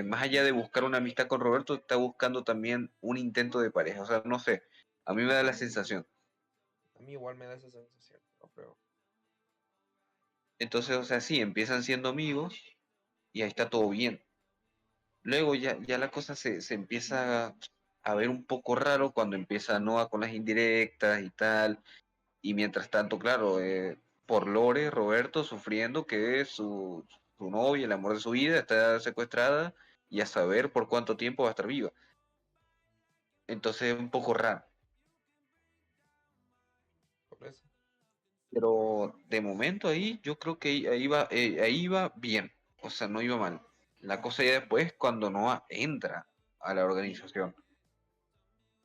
más allá de buscar una amistad con Roberto, está buscando también un intento de pareja. O sea, no sé, a mí me da la sensación. A mí igual me da esa sensación, no creo. Entonces, o sea, sí, empiezan siendo amigos y ahí está todo bien. Luego ya la cosa se empieza a ver un poco raro cuando empieza Noah con las indirectas y tal. Y mientras tanto, claro, por Lore, Roberto sufriendo que su novia, el amor de su vida, está secuestrada y a saber por cuánto tiempo va a estar viva. Entonces es un poco raro. Por eso. Pero de momento ahí yo creo que ahí iba bien. O sea, no iba mal. La cosa ya después cuando Noah entra a la organización.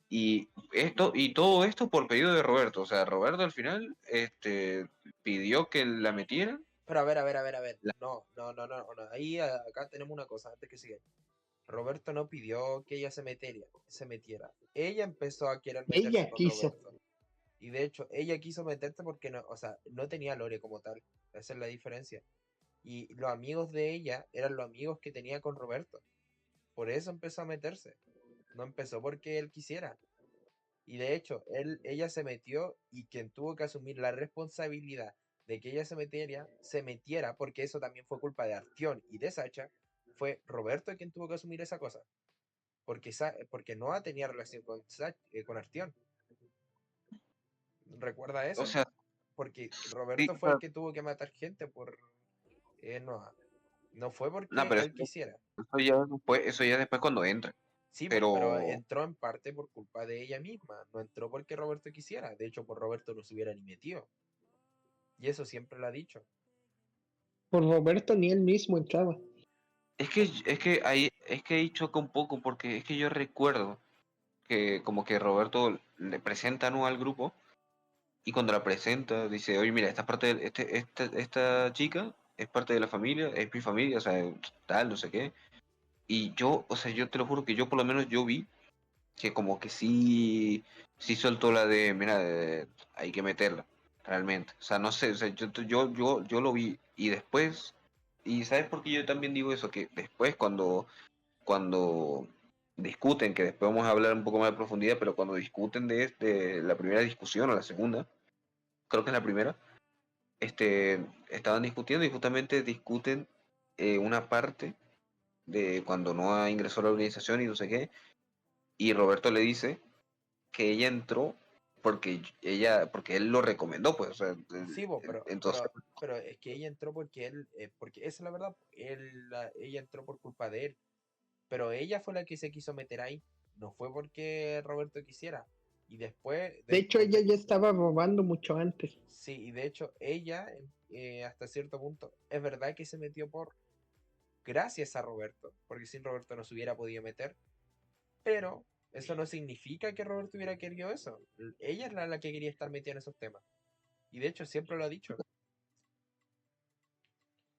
Y todo esto por pedido de Roberto. O sea, Roberto al final pidió que la metieran. Pero a ver, a ver, a ver, a ver. No, no, no, no, no. Ahí acá tenemos una cosa antes que siga. Roberto no pidió que ella se metiera. Ella empezó a querer meterse Ella con quiso. Roberto. Y de hecho, ella quiso meterse porque no, o sea, no tenía Lore como tal. Esa es la diferencia. Y los amigos de ella eran los amigos que tenía con Roberto. Por eso empezó a meterse. No empezó porque él quisiera. Y de hecho, ella se metió y quien tuvo que asumir la responsabilidad de que ella se metiera, porque eso también fue culpa de Artión y de Sacha, fue Roberto quien tuvo que asumir esa cosa. Porque Noah tenía relación con Artión. ¿Recuerda O eso? sea, Porque sí, Roberto o fue el sea, que tuvo que matar gente por Noah. No fue no, porque pero él quisiera. eso ya después cuando entra. Sí, pero Pero, entró en parte por culpa de ella misma. No entró porque Roberto quisiera. De hecho, por Roberto no se hubiera ni metido. Y eso siempre lo ha dicho. Por Roberto ni él mismo entraba. es que ahí choca un poco porque es que yo recuerdo que como que Roberto le presenta, ¿no?, al grupo y cuando la presenta dice, oye, mira, esta chica es parte de la familia, es mi familia, o sea, tal, no sé qué. Y yo, o sea, yo te lo juro que yo por lo menos yo vi que como que sí soltó la de, mira, hay que meterla, realmente. O sea, no sé, o sea, yo lo vi y después, y ¿sabes por qué yo también digo eso? Que después cuando discuten, que después vamos a hablar un poco más de profundidad, pero cuando discuten de la primera discusión o la segunda, creo que es la primera, estaban discutiendo y justamente discuten una parte. de cuando Noah ingresó a la organización y no sé qué, y Roberto le dice que ella entró porque él lo recomendó, pues, o sea, Sí, vos, pero, entonces, pero, pero es que ella entró porque porque esa es la verdad, ella entró por culpa de él, pero ella fue la que se quiso meter ahí, no fue porque Roberto quisiera. Y después, De hecho, después ella de, ya estaba robando mucho antes. sí, y de hecho ella, hasta cierto punto, es verdad que se metió gracias a Roberto, porque sin Roberto no se hubiera podido meter, pero eso no significa que Roberto hubiera querido eso. Ella es la que quería estar metida en esos temas. Y de hecho siempre lo ha dicho.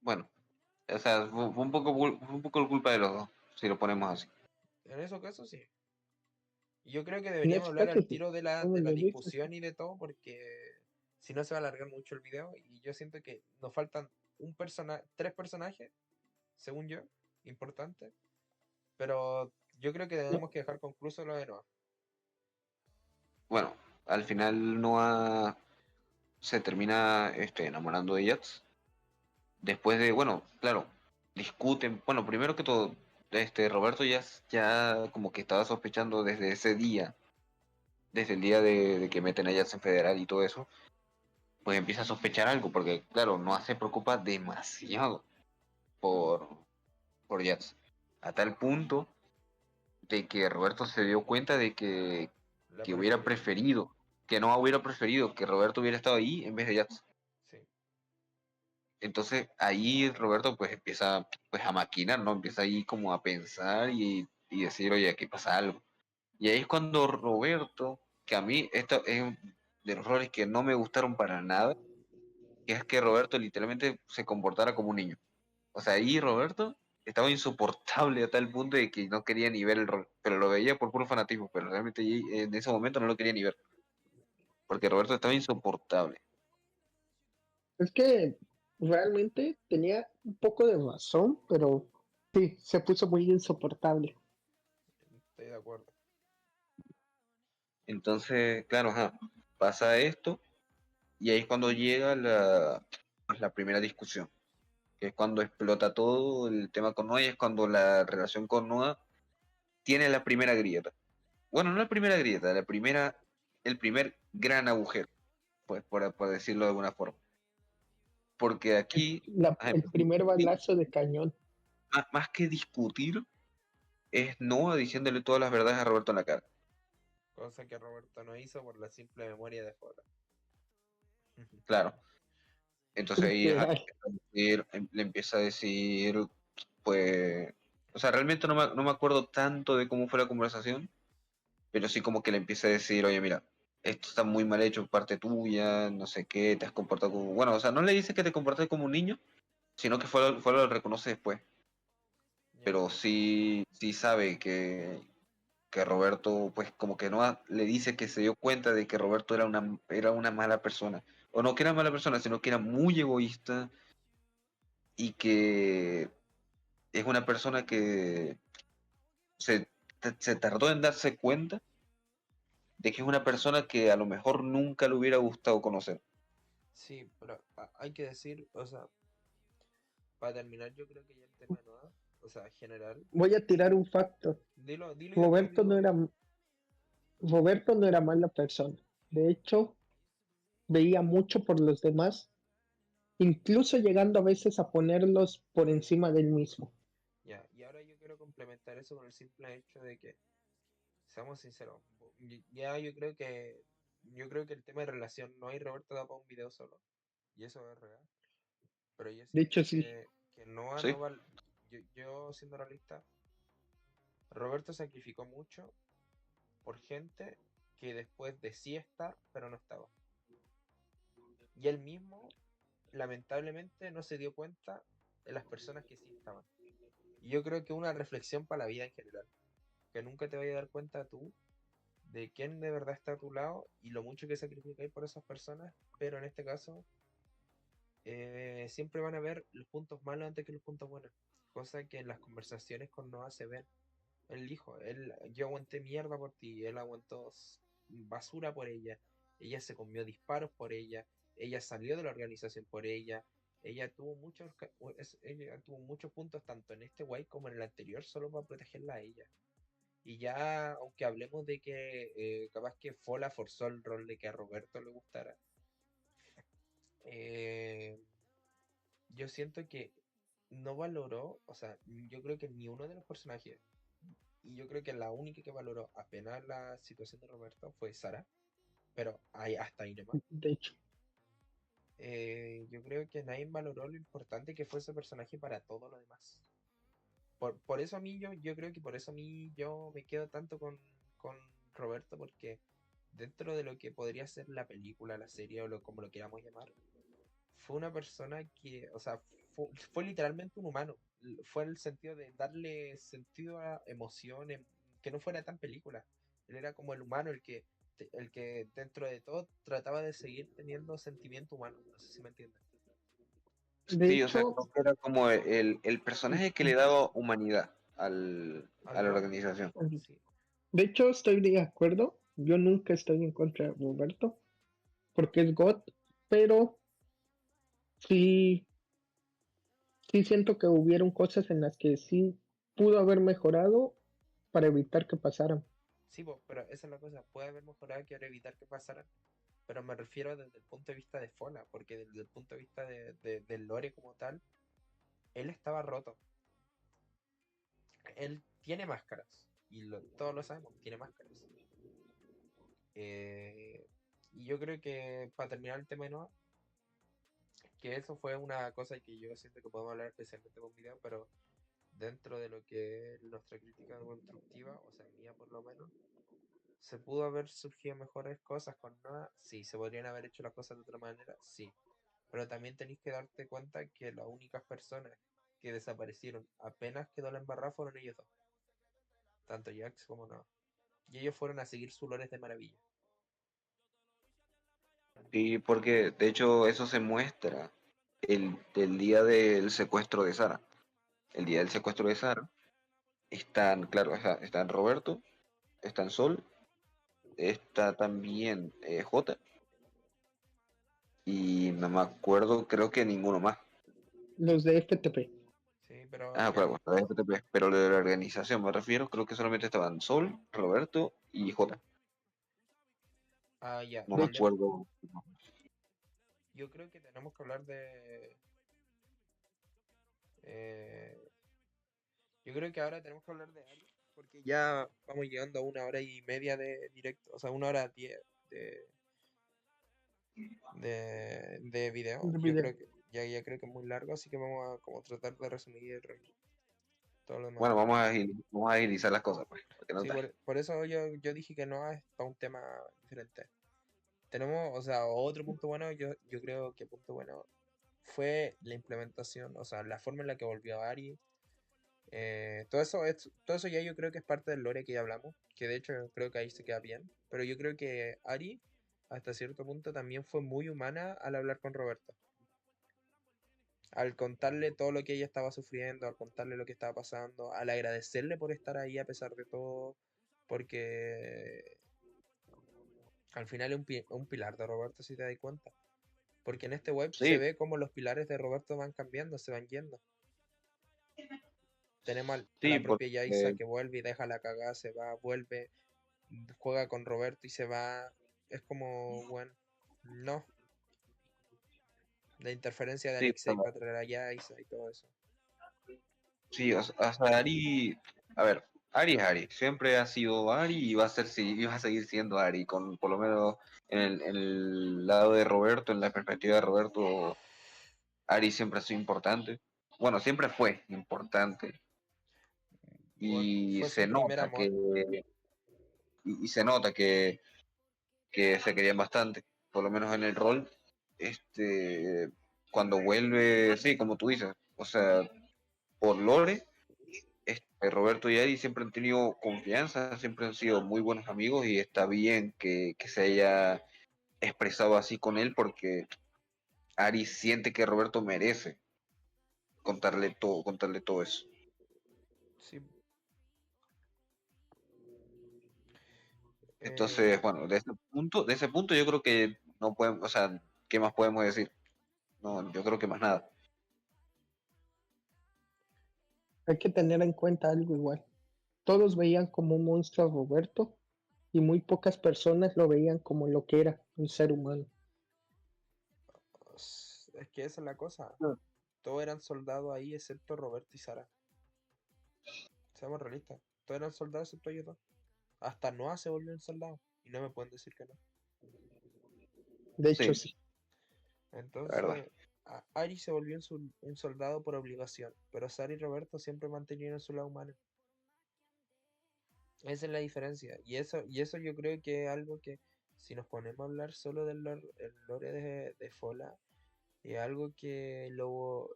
bueno, o sea, fue un poco culpa de los dos, si lo ponemos así. En esos casos sí. Y yo creo que En deberíamos ese hablar caso, al sí, tiro de como de la lo dices. discusión y de todo, porque si no se va a alargar mucho el video. Y yo siento que nos faltan tres personajes, según yo, importantes. Pero yo creo que No, tenemos que dejar concluso lo de Noah. Bueno, al final Noah se termina enamorando de Jax. Después de, bueno, claro, discuten. Bueno, primero que todo, Roberto ya como que estaba sospechando desde ese día, desde el día de que meten a Jax en federal y todo eso, pues empieza a sospechar algo, porque claro, Noah se preocupa demasiado por, por Jax. A tal punto de que Roberto se dio cuenta de La que hubiera preferiría. preferido, que no hubiera preferido que Roberto hubiera estado ahí en vez de Jax. Sí. Entonces ahí Roberto pues empieza pues a maquinar, ¿no? Empieza ahí como a pensar y decir, oye, aquí pasa algo. Y ahí es cuando Roberto, que a mí esto es de los roles que no me gustaron para nada, que es que Roberto literalmente se comportara como un niño. O sea, ahí Roberto estaba insoportable a tal punto de que no quería ni ver el rol, pero lo veía por puro fanatismo, pero realmente ahí, en ese momento no lo quería ni ver, porque Roberto estaba insoportable. es que realmente tenía un poco de razón, pero sí, se puso muy insoportable. Estoy de acuerdo. Entonces, claro, ajá, pasa esto y ahí es cuando llega pues, la primera discusión, que es cuando explota todo el tema con Noah y es cuando la relación con Noah tiene la primera grieta. Bueno, no la primera grieta, el primer gran agujero, pues por decirlo de alguna forma. Porque aquí, El primer balazo de cañón. más que discutir, es Noah diciéndole todas las verdades a Roberto en la cara. Cosa que Roberto no hizo por la simple memoria de Jota. Claro. Entonces ahí ajá, Literal. le empieza a decir, pues, o sea, realmente no me acuerdo tanto de cómo fue la conversación, pero sí como que le empieza a decir, oye, mira, esto está muy mal hecho por parte tuya, no sé qué, te has comportado como... Bueno, o sea, no le dice que te comportaste como un niño, sino que fue lo reconoce después, Ya. pero sí sabe que Roberto, pues como que no le dice que se dio cuenta de que Roberto era una mala persona, o no que era mala persona, sino que era muy egoísta y que es una persona que se, se tardó en darse cuenta de que es una persona que a lo mejor nunca le hubiera gustado conocer. Sí, pero hay que decir, o sea, para terminar, yo creo que ya el tema no da, o sea, general. Voy a tirar un facto. Dilo y después Roberto digo no mi. era, Roberto no era mala persona. De hecho, veía mucho por los demás, incluso llegando a veces a ponerlos por encima del mismo. Ya, y ahora yo quiero complementar eso con el simple hecho de que, seamos sinceros, ya yo creo que el tema de relación no hay Roberto da para un video solo, y eso es real, pero yo De siento hecho, sí. que Noah ¿Sí? no va, yo siendo realista, Roberto sacrificó mucho por gente que después decía estar, pero no estaba. Y él mismo, lamentablemente, no se dio cuenta de las personas que sí estaban. Y yo creo que una reflexión para la vida en general, que nunca te vayas a dar cuenta tú de quién de verdad está a tu lado y lo mucho que sacrificáis por esas personas, pero en este caso siempre van a ver los puntos malos antes que los puntos buenos, cosa que en las conversaciones con Noah se ven. Él dijo, yo aguanté mierda por ti, él aguantó basura por ella se comió disparos por ella salió de la organización por ella, ella tuvo ella tuvo muchos puntos tanto en este guay como en el anterior solo para protegerla a ella. Y ya, aunque hablemos de que capaz que Fola forzó el rol de que a Roberto le gustara, eh, yo siento que no valoró, o sea, yo creo que ni uno de los personajes, y yo creo que la única que valoró apenas la situación de Roberto fue Sara, pero ahí, hasta ahí nomás. De hecho, Yo creo que nadie valoró lo importante que fue ese personaje para todo lo demás. Por eso a mí, yo creo que por eso a mí yo me quedo tanto con Roberto, porque dentro de lo que podría ser la película, la serie o como lo queramos llamar, fue una persona que, o sea, fue literalmente un humano. Fue en el sentido de darle sentido a emociones, que no fuera tan película. Él era como el humano, el que dentro de todo trataba de seguir teniendo sentimiento humano. No sé si me entiendes. de Sí, o sea, hecho, creo que era como el personaje que le daba humanidad Al a la rol, organización. sí. de hecho estoy de acuerdo. Yo nunca estoy en contra de Roberto porque es God, pero sí, sí siento que hubieron cosas en las que sí pudo haber mejorado para evitar que pasaran. Sí, pero esa es la cosa. Puede haber mejorado que ahora evitar que pasaran. Pero me refiero desde el punto de vista de Fola, porque desde el punto de vista del lore como tal, él estaba roto. Él tiene máscaras. Y todos lo sabemos, tiene máscaras. Eh, y yo creo que para terminar el tema de Noah, que eso fue una cosa que yo siento que podemos hablar especialmente con video, pero dentro de lo que es nuestra crítica constructiva, o sea, mía por lo menos, ¿se pudo haber surgido mejores cosas con Noah? Sí. ¿Se podrían haber hecho las cosas de otra manera? Sí. Pero también tenéis que darte cuenta que las únicas personas que desaparecieron apenas quedó la embarrada fueron ellos dos, tanto Jax como Noah. Y ellos fueron a seguir sus lores de maravilla. Y porque de hecho eso se muestra el día del secuestro de Sara. El día del secuestro de Sara están, claro, están Roberto, están Sol, está también J y no me acuerdo, creo que ninguno más. Los de FTP. Sí, pero Ah, claro, la de FTP, pero de la organización me refiero, creo que solamente estaban Sol, Roberto y J. ya, No De me hecho, acuerdo. yo creo que tenemos que hablar eh, yo creo que ahora tenemos que hablar de Ari, porque ya vamos llegando a 1 hora y media de directo, o sea, 1 hora 10 de, de video. de Yo video. creo que ya creo que es muy largo, así que vamos a como tratar de resumir todo lo demás. Bueno, vamos a agilizar las cosas, pues, porque no Sí, tal. por eso yo dije que no es para un tema diferente. Tenemos, o sea, otro punto bueno, yo creo que punto bueno fue la implementación, o sea, la forma en la que volvió a Ari. Todo eso ya yo creo que es parte del lore que ya hablamos, que de hecho creo que ahí se queda bien. Pero yo creo que Ari, hasta cierto punto, también fue muy humana al hablar con Roberto. Al contarle todo lo que ella estaba sufriendo, al contarle lo que estaba pasando, al agradecerle por estar ahí a pesar de todo, porque al final es un pilar de Roberto, si te das cuenta. Porque en este web se Sí, ve como los pilares de Roberto van cambiando, se van yendo. Tenemos a sí, la propia Yaisa porque que vuelve y deja la cagada, se va, vuelve, juega con Roberto y se va. Es como, bueno, no. La interferencia de sí, Alexei para traer a Yaisa y todo eso. sí, o sea, Ari, a ver, Ari es Ari, siempre ha sido Ari y va a ser, sí, y va a seguir siendo Ari, con por lo menos en el lado de Roberto, en la perspectiva de Roberto, Ari siempre ha sido importante. Bueno, siempre fue importante Bueno, y fue se su primer nota amor. y se nota que se querían bastante, por lo menos en el rol, este, cuando vuelve, sí, como tú dices, o sea, por lore Roberto y Ari siempre han tenido confianza, siempre han sido muy buenos amigos y está bien que se haya expresado así con él porque Ari siente que Roberto merece contarle todo eso. Sí. Entonces, Eh, bueno, de ese punto yo creo que no podemos, o sea, ¿qué más podemos decir? No, yo creo que más nada. Hay que tener en cuenta algo igual. Todos veían como un monstruo a Roberto y muy pocas personas lo veían como lo que era, un ser humano. Es que esa es la cosa. Mm. Todos eran soldados ahí, excepto Roberto y Sara. Seamos realistas. Todos eran soldados excepto ellos dos. Hasta Noah se volvió un soldado. Y no me pueden decir que no. De hecho, Sí, sí. la verdad. Entonces, Ari se volvió un soldado por obligación. Pero Sara y Roberto siempre mantenieron su lado humano. Esa es la diferencia. Y eso yo creo que es algo que, si nos ponemos a hablar solo del el lore de Fola, es algo que lo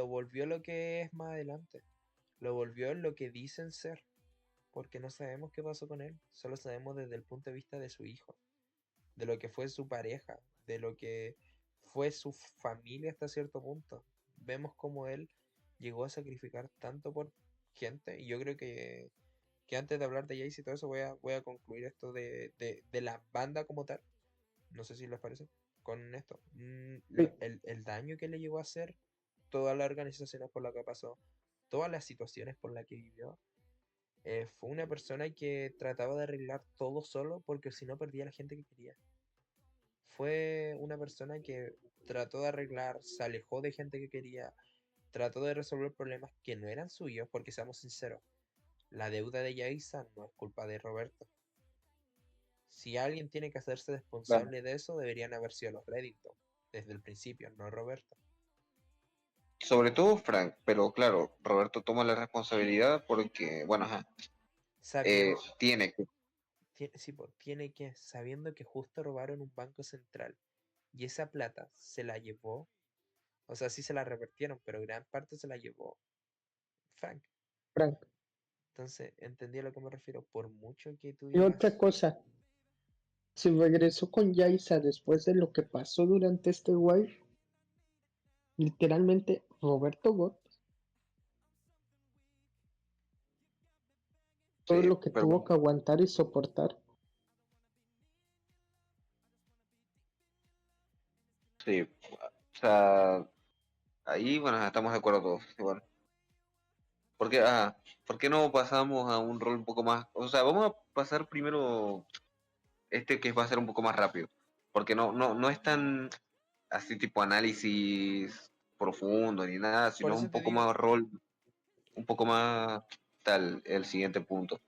volvió lo que es más adelante. Lo volvió lo que dicen ser. Porque no sabemos qué pasó con él. Solo sabemos desde el punto de vista de su hijo. De lo que fue su pareja. De lo que fue su familia hasta cierto punto. Vemos cómo él llegó a sacrificar tanto por gente. Y yo creo que antes de hablar de Jayce y todo eso, voy a concluir esto de la banda como tal. No sé si les parece. Con esto. Sí, El daño que le llegó a hacer, todas las organizaciones por las que pasó, todas las situaciones por las que vivió. Fue una persona que trataba de arreglar todo solo porque si no perdía a la gente que quería. Fue una persona que trató de arreglar, se alejó de gente que quería, trató de resolver problemas que no eran suyos, porque seamos sinceros, la deuda de Yaisa no es culpa de Roberto. Si alguien tiene que hacerse Claro. responsable de eso, deberían haber sido los Reddington, desde el principio, no Roberto. Sobre todo Frank, pero claro, Roberto toma la responsabilidad porque, bueno, ajá, Sabiendo, tiene que. sí, po, tiene que, sabiendo que justo robaron un banco central y esa plata se la llevó, o sea, sí se la revertieron, pero gran parte se la llevó Frank. Frank. Entonces, entendí a lo que me refiero. Por mucho que tú Y otra digas, cosa, si regresó con Yaisa después de lo que pasó durante este wipe, literalmente Roberto Got, todo Sí, lo que pero tuvo que aguantar y soportar. sí, o sea, ahí, bueno, estamos de acuerdo todos. Bueno, ¿por qué no pasamos a un rol un poco más? O sea, vamos a pasar primero este que va a ser un poco más rápido, porque no es tan así tipo análisis profundo ni nada, por sino eso un te poco digo, más rol, un poco más tal el siguiente punto,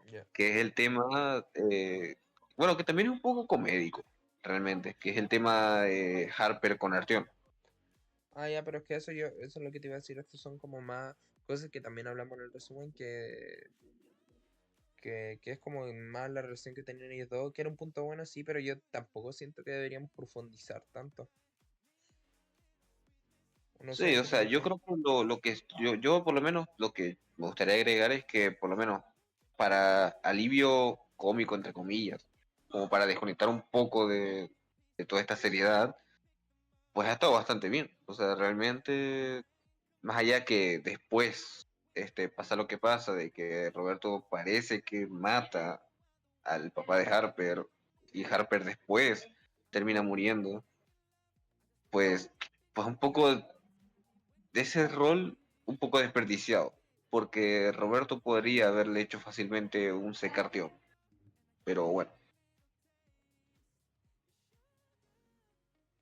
ya. que es el tema, bueno, que también es un poco comédico, realmente, que es el tema de Harper con Artyom. Ah, ya, pero es que eso es lo que te iba a decir. Estos son como más cosas que también hablamos en el resumen, que es como más la relación que tenían ellos dos, que era un punto bueno, sí, pero yo tampoco siento que deberíamos profundizar tanto. No sé, Sí, o ¿qué sea, opinas yo tú? creo que lo que yo por lo menos lo que me gustaría agregar es que por lo menos para alivio cómico, entre comillas, como para desconectar un poco de toda esta seriedad, pues ha estado bastante bien. O sea, realmente, más allá que después pasa lo que pasa, de que Roberto parece que mata al papá de Harper y Harper después termina muriendo, pues, pues un poco de ese rol un poco desperdiciado, porque Roberto podría haberle hecho fácilmente un secarteón, pero bueno,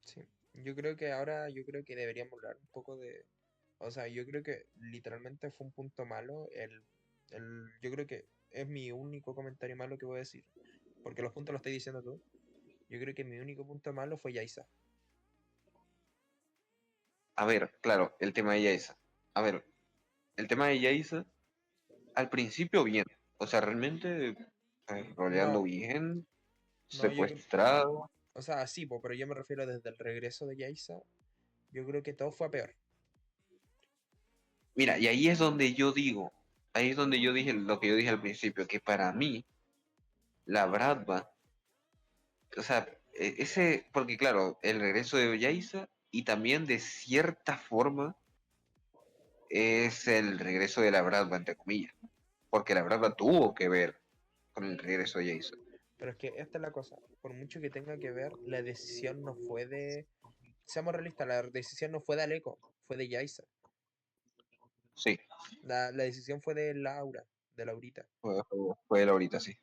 Sí. Yo creo que deberíamos hablar un poco de, o sea, yo creo que literalmente fue un punto malo. Yo creo que es mi único comentario malo que voy a decir, porque los puntos los estoy diciendo tú. Yo creo que mi único punto malo fue Yaisa. a ver, claro, el tema de Yaisa. A ver, el tema de Yaisa, al principio bien, o sea, realmente roleando No, bien, no, secuestrado. o sea, sí, pero yo me refiero desde el regreso de Yaisa. Yo creo que todo fue a peor. Mira, y ahí es donde yo digo, ahí es donde yo dije lo que yo dije al principio, que para mí, la Bradva, o sea, porque claro, el regreso de Yaisa y también de cierta forma es el regreso de la Bradva, entre comillas, porque la Bradva tuvo que ver con el regreso de Jason. Pero es que esta es la cosa. Por mucho que tenga que ver, la decisión no fue de seamos realistas, la decisión no fue de Aleco, fue de Yaisa. Sí, La decisión fue de Laura, de Laurita. fue él ahorita, sí.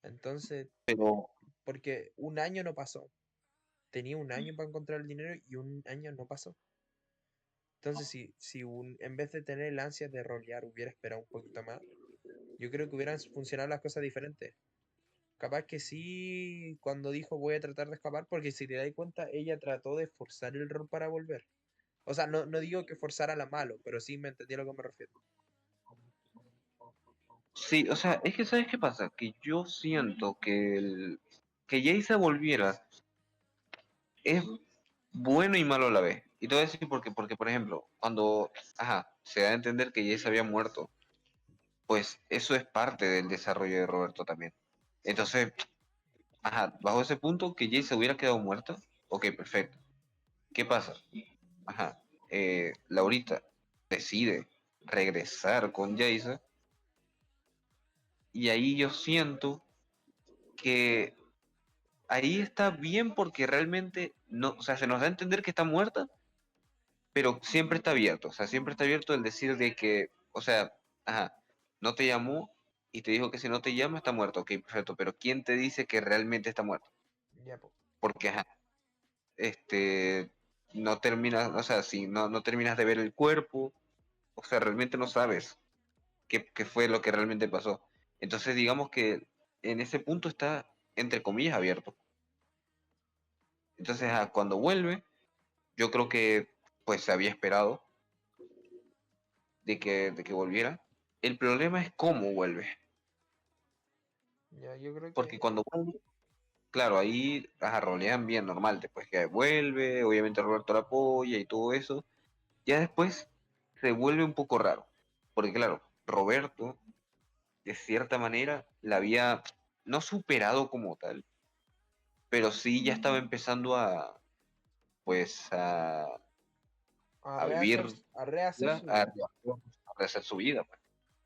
Entonces, Pero porque un año no pasó. Tenía un año para encontrar el dinero y un año no pasó. Entonces, si en vez de tener el ansia de rolear hubiera esperado un poquito más, yo creo que hubieran funcionado las cosas diferentes. Capaz que sí, cuando dijo voy a tratar de escapar, porque si te das cuenta, ella trató de forzar el rol para volver. O sea, no digo que forzara la malo, pero sí me entendí a lo que me refiero. sí, o sea, es que ¿sabes qué pasa? Que yo siento que Jace volviera es bueno y malo a la vez. Y te voy a decir por qué. Porque, por ejemplo, cuando se da a entender que Jace había muerto, pues eso es parte del desarrollo de Roberto también. Entonces, bajo ese punto, que Jace hubiera quedado muerta, ok, perfecto. ¿Qué pasa? Laurita decide regresar con Jace y ahí yo siento que ahí está bien porque realmente no, o sea, se nos da a entender que está muerta, pero siempre está abierto, o sea, siempre está abierto el decir de que, o sea, no te llamó y te dijo que si no te llama está muerto, ok, perfecto, pero ¿quién te dice que realmente está muerto? Ya, po. Porque, no terminas, o sea, si no terminas de ver el cuerpo, o sea, realmente no sabes qué fue lo que realmente pasó. Entonces, digamos que en ese punto está, entre comillas, abierto. Entonces, cuando vuelve, yo creo que pues se había esperado de que volviera. El problema es cómo vuelve. Ya, yo creo Porque que. cuando vuelve, claro, ahí rolean bien normal. Después que vuelve, obviamente Roberto la apoya y todo eso. Ya después se vuelve un poco raro. Porque claro, Roberto, de cierta manera, la había no superado como tal, pero sí ya estaba empezando pues, A a vivir, rehacer, a rehacer ¿ya? su vida. A rehacer su vida, pues.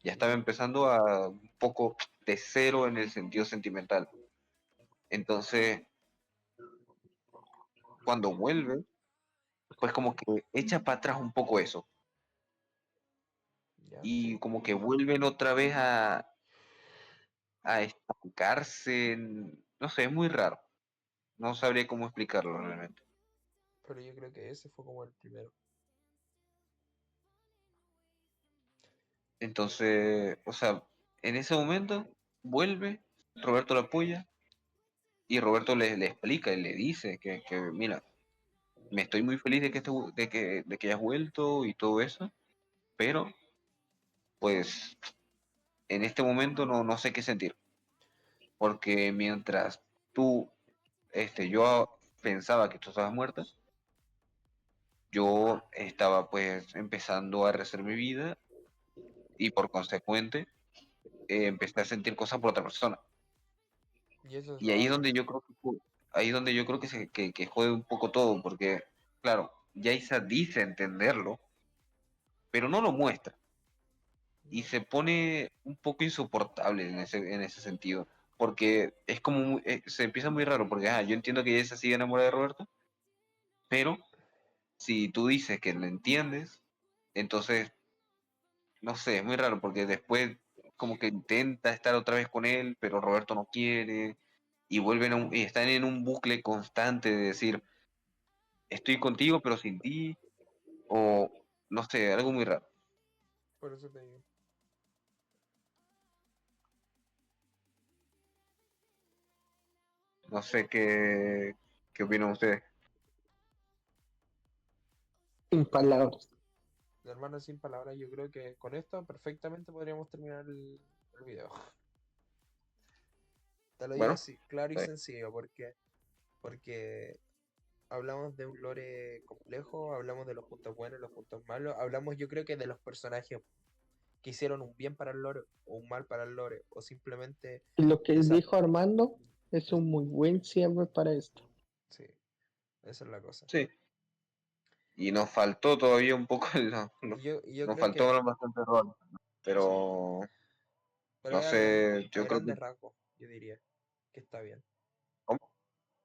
Ya estaba Ya, empezando a un poco de cero en el sentido sentimental. Entonces, cuando vuelve, pues como que echa para atrás un poco eso. ya, Y sí. como que vuelven otra vez a estancarse. No sé, es muy raro. No sabría cómo explicarlo realmente. Pero yo creo que ese fue como el primero. Entonces, o sea, en ese momento vuelve, Roberto lo apoya y Roberto le explica y le dice que mira, me estoy muy feliz de que hayas vuelto y todo eso, pero pues en este momento no sé qué sentir, porque mientras tú, yo pensaba que tú estabas muerta, yo estaba pues empezando a rehacer mi vida y por consecuente empecé a sentir cosas por otra persona. Y eso es Y ahí es raro. donde yo creo ahí es donde yo creo que jode un poco todo, porque claro, Yaisa dice entenderlo, pero no lo muestra. Y No. se pone un poco insoportable en ese sentido. Porque es como se empieza muy raro, porque yo entiendo que ella se sigue enamorada de Roberto, pero si tú dices que lo entiendes, entonces, no sé, es muy raro, porque después como que intenta estar otra vez con él, pero Roberto no quiere, y y están en un bucle constante de decir, estoy contigo, pero sin ti, o no sé, algo muy raro. Por eso te digo. No sé qué opinan ustedes. Sin palabras. Hermano, sin palabras, yo creo que con esto perfectamente podríamos terminar el video. Te lo digo Bueno, así, claro y sencillo, porque hablamos de un lore complejo, hablamos de los puntos buenos, los puntos malos, hablamos yo creo que de los personajes que hicieron un bien para el lore o un mal para el lore, o simplemente Y lo que desa- dijo Armando es des- un muy buen cierre para esto. sí, esa es la cosa. sí. Y nos faltó todavía un poco, Y yo nos creo faltó que hablar bastante rol, sí, pero pero no es sé, a yo creo grandes que... rasgos, yo diría que está bien. ¿Cómo?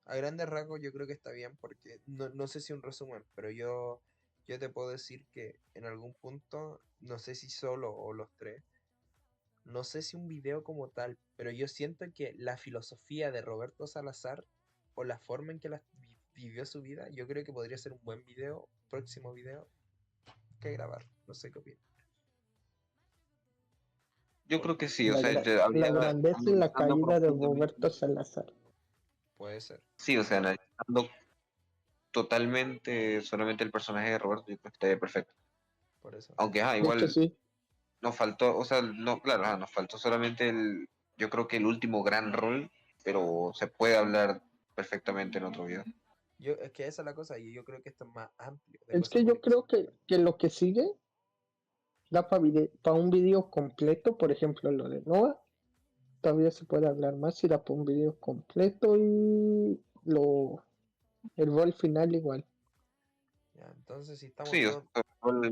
A grandes rasgos yo creo que está bien porque no sé si un resumen, pero yo te puedo decir que en algún punto, no sé si solo o los tres, no sé si un video como tal, pero yo siento que la filosofía de Roberto Salazar o la forma en que vivió su vida, yo creo que podría ser un buen video, próximo video que grabar. No sé qué opinas. Yo Por- creo que sí, o sea, La habría grandeza y la analizando caída de profundamente. Roberto Salazar. Puede ser, Sí, o sea, analizando totalmente solamente el personaje de Roberto, yo creo que estaría perfecto. por eso. Aunque, De hecho, igual sí. nos faltó, o sea, no, claro, nos faltó solamente yo creo que el último gran rol, pero se puede hablar perfectamente en otro video. Es que esa es la cosa, y yo creo que esto es más amplio, de Es cosas que yo creo buenísimas. que lo que sigue da para un video completo, por ejemplo, lo de Noah. Todavía se puede hablar más si da para un video completo y el rol final igual. Ya, entonces si estamos Sí, o todos, sea,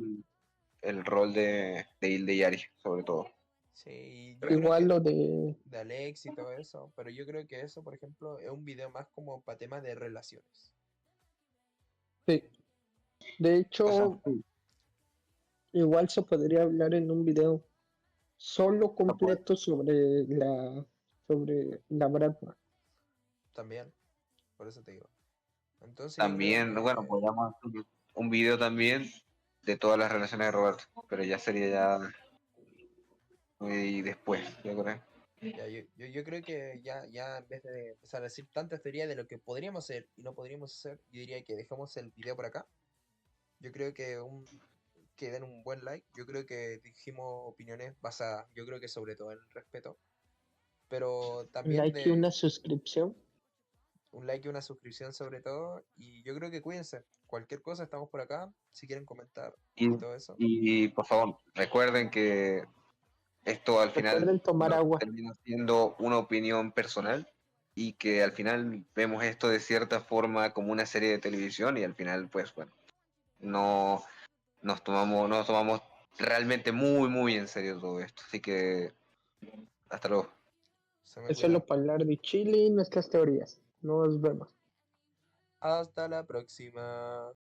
el rol de Hilde y Ari, sobre todo. sí, yo creo Igual que lo de... de Alex y todo eso, pero yo creo que eso, por ejemplo, es un video más como para temas de relaciones. Sí. De O sea, hecho, igual se podría hablar en un video solo completo sobre la Bradma. También, por eso te digo. Entonces yo creo también, bueno, que podríamos hacer un video también de todas las relaciones de Roberto, pero ya sería ya muy después, yo creo. ya, yo creo que ya en vez de empezar a decir tantas teorías de lo que podríamos hacer y no podríamos hacer, yo diría que dejamos el video por acá. Yo creo que den un buen like. Yo creo que dijimos opiniones basadas, yo creo que sobre todo en el respeto, pero Un también like y de una suscripción. un like y una suscripción sobre todo. Y yo creo que cuídense. Cualquier cosa, estamos por acá. Si quieren comentar Y, y todo eso. y por favor, recuerden que esto al final Recuerden tomar agua. termina siendo una opinión personal y que al final vemos esto de cierta forma como una serie de televisión y al final, pues bueno, no nos tomamos realmente muy, muy en serio todo esto. Así que hasta luego. Se me Es cuidan. solo para hablar de Chile y nuestras teorías. Nos vemos. Hasta la próxima.